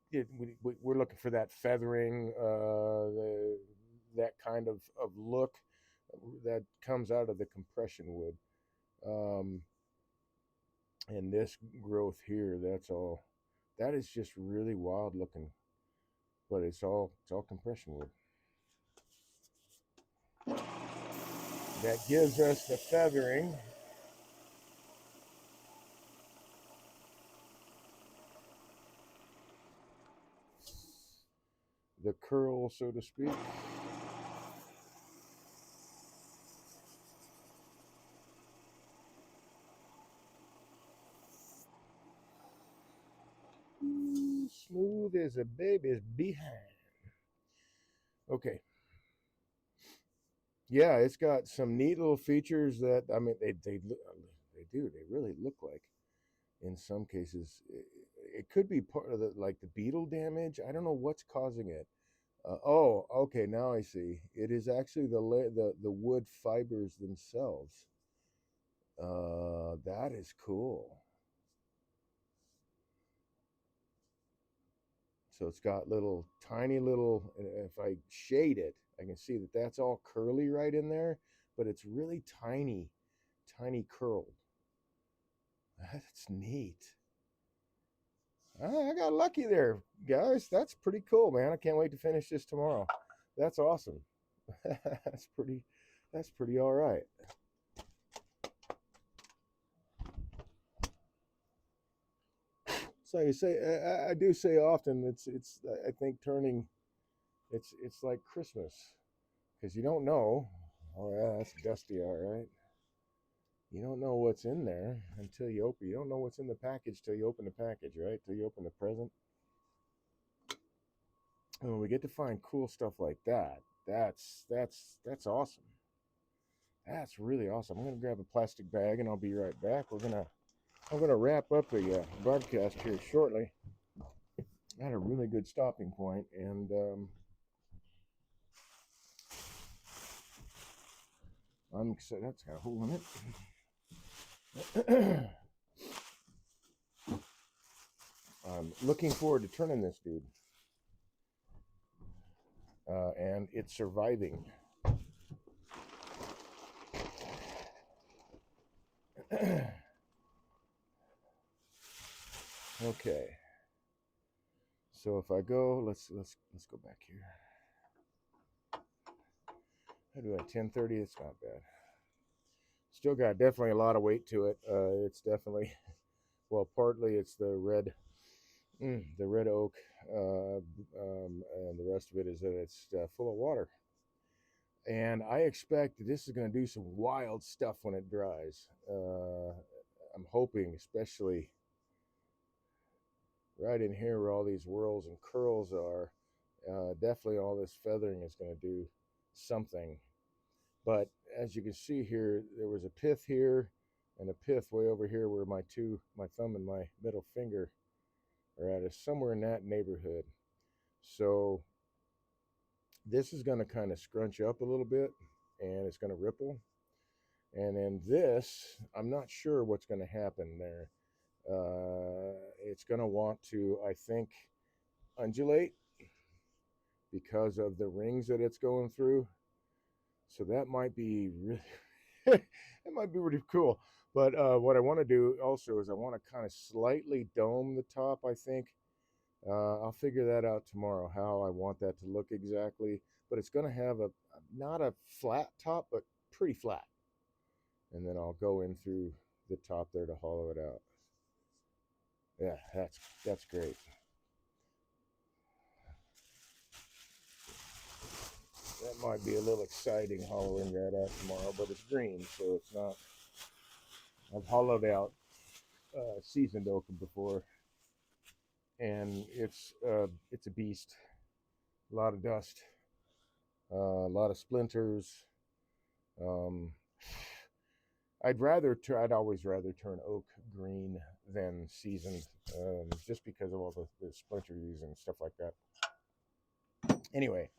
looking for that feathering, that kind of look that comes out of the compression wood. And this growth here, that's all. That is just really wild looking, but it's all compression wood. That gives us the feathering. The curl, so to speak. Smooth as a baby's behind. Okay. Yeah, it's got some neat little features that I mean they really look like in some cases it could be part of the like the beetle damage. I don't know what's causing it. Oh, okay, now I see. It is actually the wood fibers themselves. That is cool. So it's got little tiny little. If I shade it, I can see that that's all curly right in there, but it's really tiny, tiny curled. That's neat. I got lucky there, guys. That's pretty cool, man. I can't wait to finish this tomorrow. That's awesome. that's pretty. That's pretty all right. So you say, I do say often, it's. I think turning, it's like Christmas, because you don't know. Oh yeah, that's dusty, all right. You don't know what's in there until you open. You don't know what's in the package till you open the package, right? Till you open the present. And when we get to find cool stuff like that, that's awesome. That's really awesome. I'm gonna grab a plastic bag and I'll be right back. I'm gonna wrap up the broadcast here shortly. At a really good stopping point, and I'm excited. That's got a hole in it. I'm looking forward to turning this dude, and it's surviving. Okay. So if I go, let's go back here. How do I 1030? It's not bad. Still got definitely a lot of weight to it. It's definitely well, partly it's the red oak, and the rest of it is that it's full of water. And I expect that this is going to do some wild stuff when it dries. I'm hoping, especially right in here where all these whirls and curls are, definitely all this feathering is going to do something. But as you can see here, there was a pith here and a pith way over here where my thumb and my middle finger are at, is somewhere in that neighborhood. So this is going to kind of scrunch up a little bit and it's going to ripple. And then this, I'm not sure what's going to happen there. It's going to want to, I think, undulate because of the rings that it's going through. So that might be really, it might be really cool. But what I want to do also is I want to kind of slightly dome the top, I think. I'll figure that out tomorrow, how I want that to look exactly. But it's going to have not a flat top, but pretty flat. And then I'll go in through the top there to hollow it out. Yeah, that's great. That might be a little exciting hollowing that out tomorrow, but it's green, so it's not. I've hollowed out seasoned oak before, and it's a beast. A lot of dust, a lot of splinters. Um, I'd always rather turn oak green than seasoned, just because of all the splinters and stuff like that. Anyway,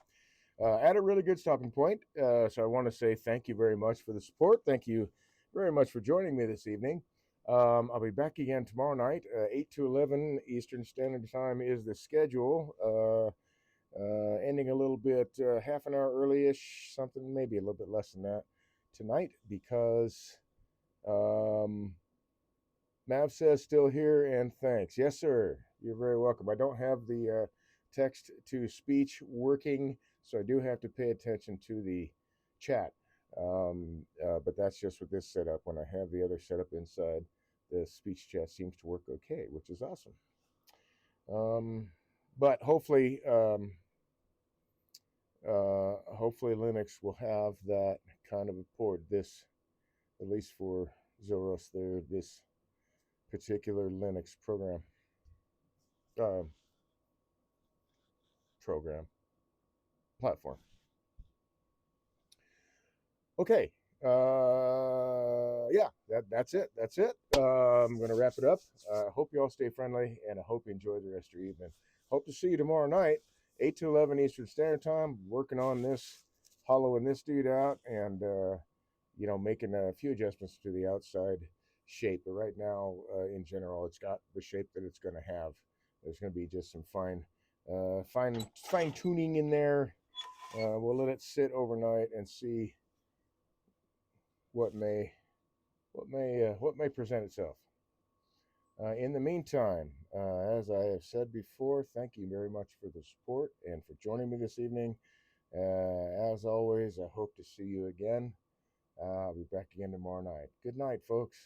at a really good stopping point. So I want to say thank you very much for the support. Thank you very much for joining me this evening. I'll be back again tomorrow night, 8 to 11 Eastern Standard Time is the schedule. Ending a little bit, half an hour early-ish, something, maybe a little bit less than that tonight, because Mav says still here and thanks. Yes, sir. You're very welcome. I don't have the text to speech working, so I do have to pay attention to the chat. But that's just with this setup. When I have the other setup inside, the speech chat seems to work okay, which is awesome. But hopefully, hopefully Linux will have that kind of a port. This, at least for Zoros, there, this particular Linux uh, platform. Okay. Yeah, that's it. That's it. I'm going to wrap it up. Hope you all stay friendly, and I hope you enjoy the rest of your evening. Hope to see you tomorrow night, 8 to 11 Eastern Standard Time, working on this, hollowing this dude out, and, making a few adjustments to the outside shape. But right now, in general, it's got the shape that it's going to have. There's going to be just some fine tuning in there. We'll let it sit overnight and see what may present itself. In the meantime, as I have said before, thank you very much for the support and for joining me this evening. As always, I hope to see you again. I'll be back again tomorrow night. Good night, folks.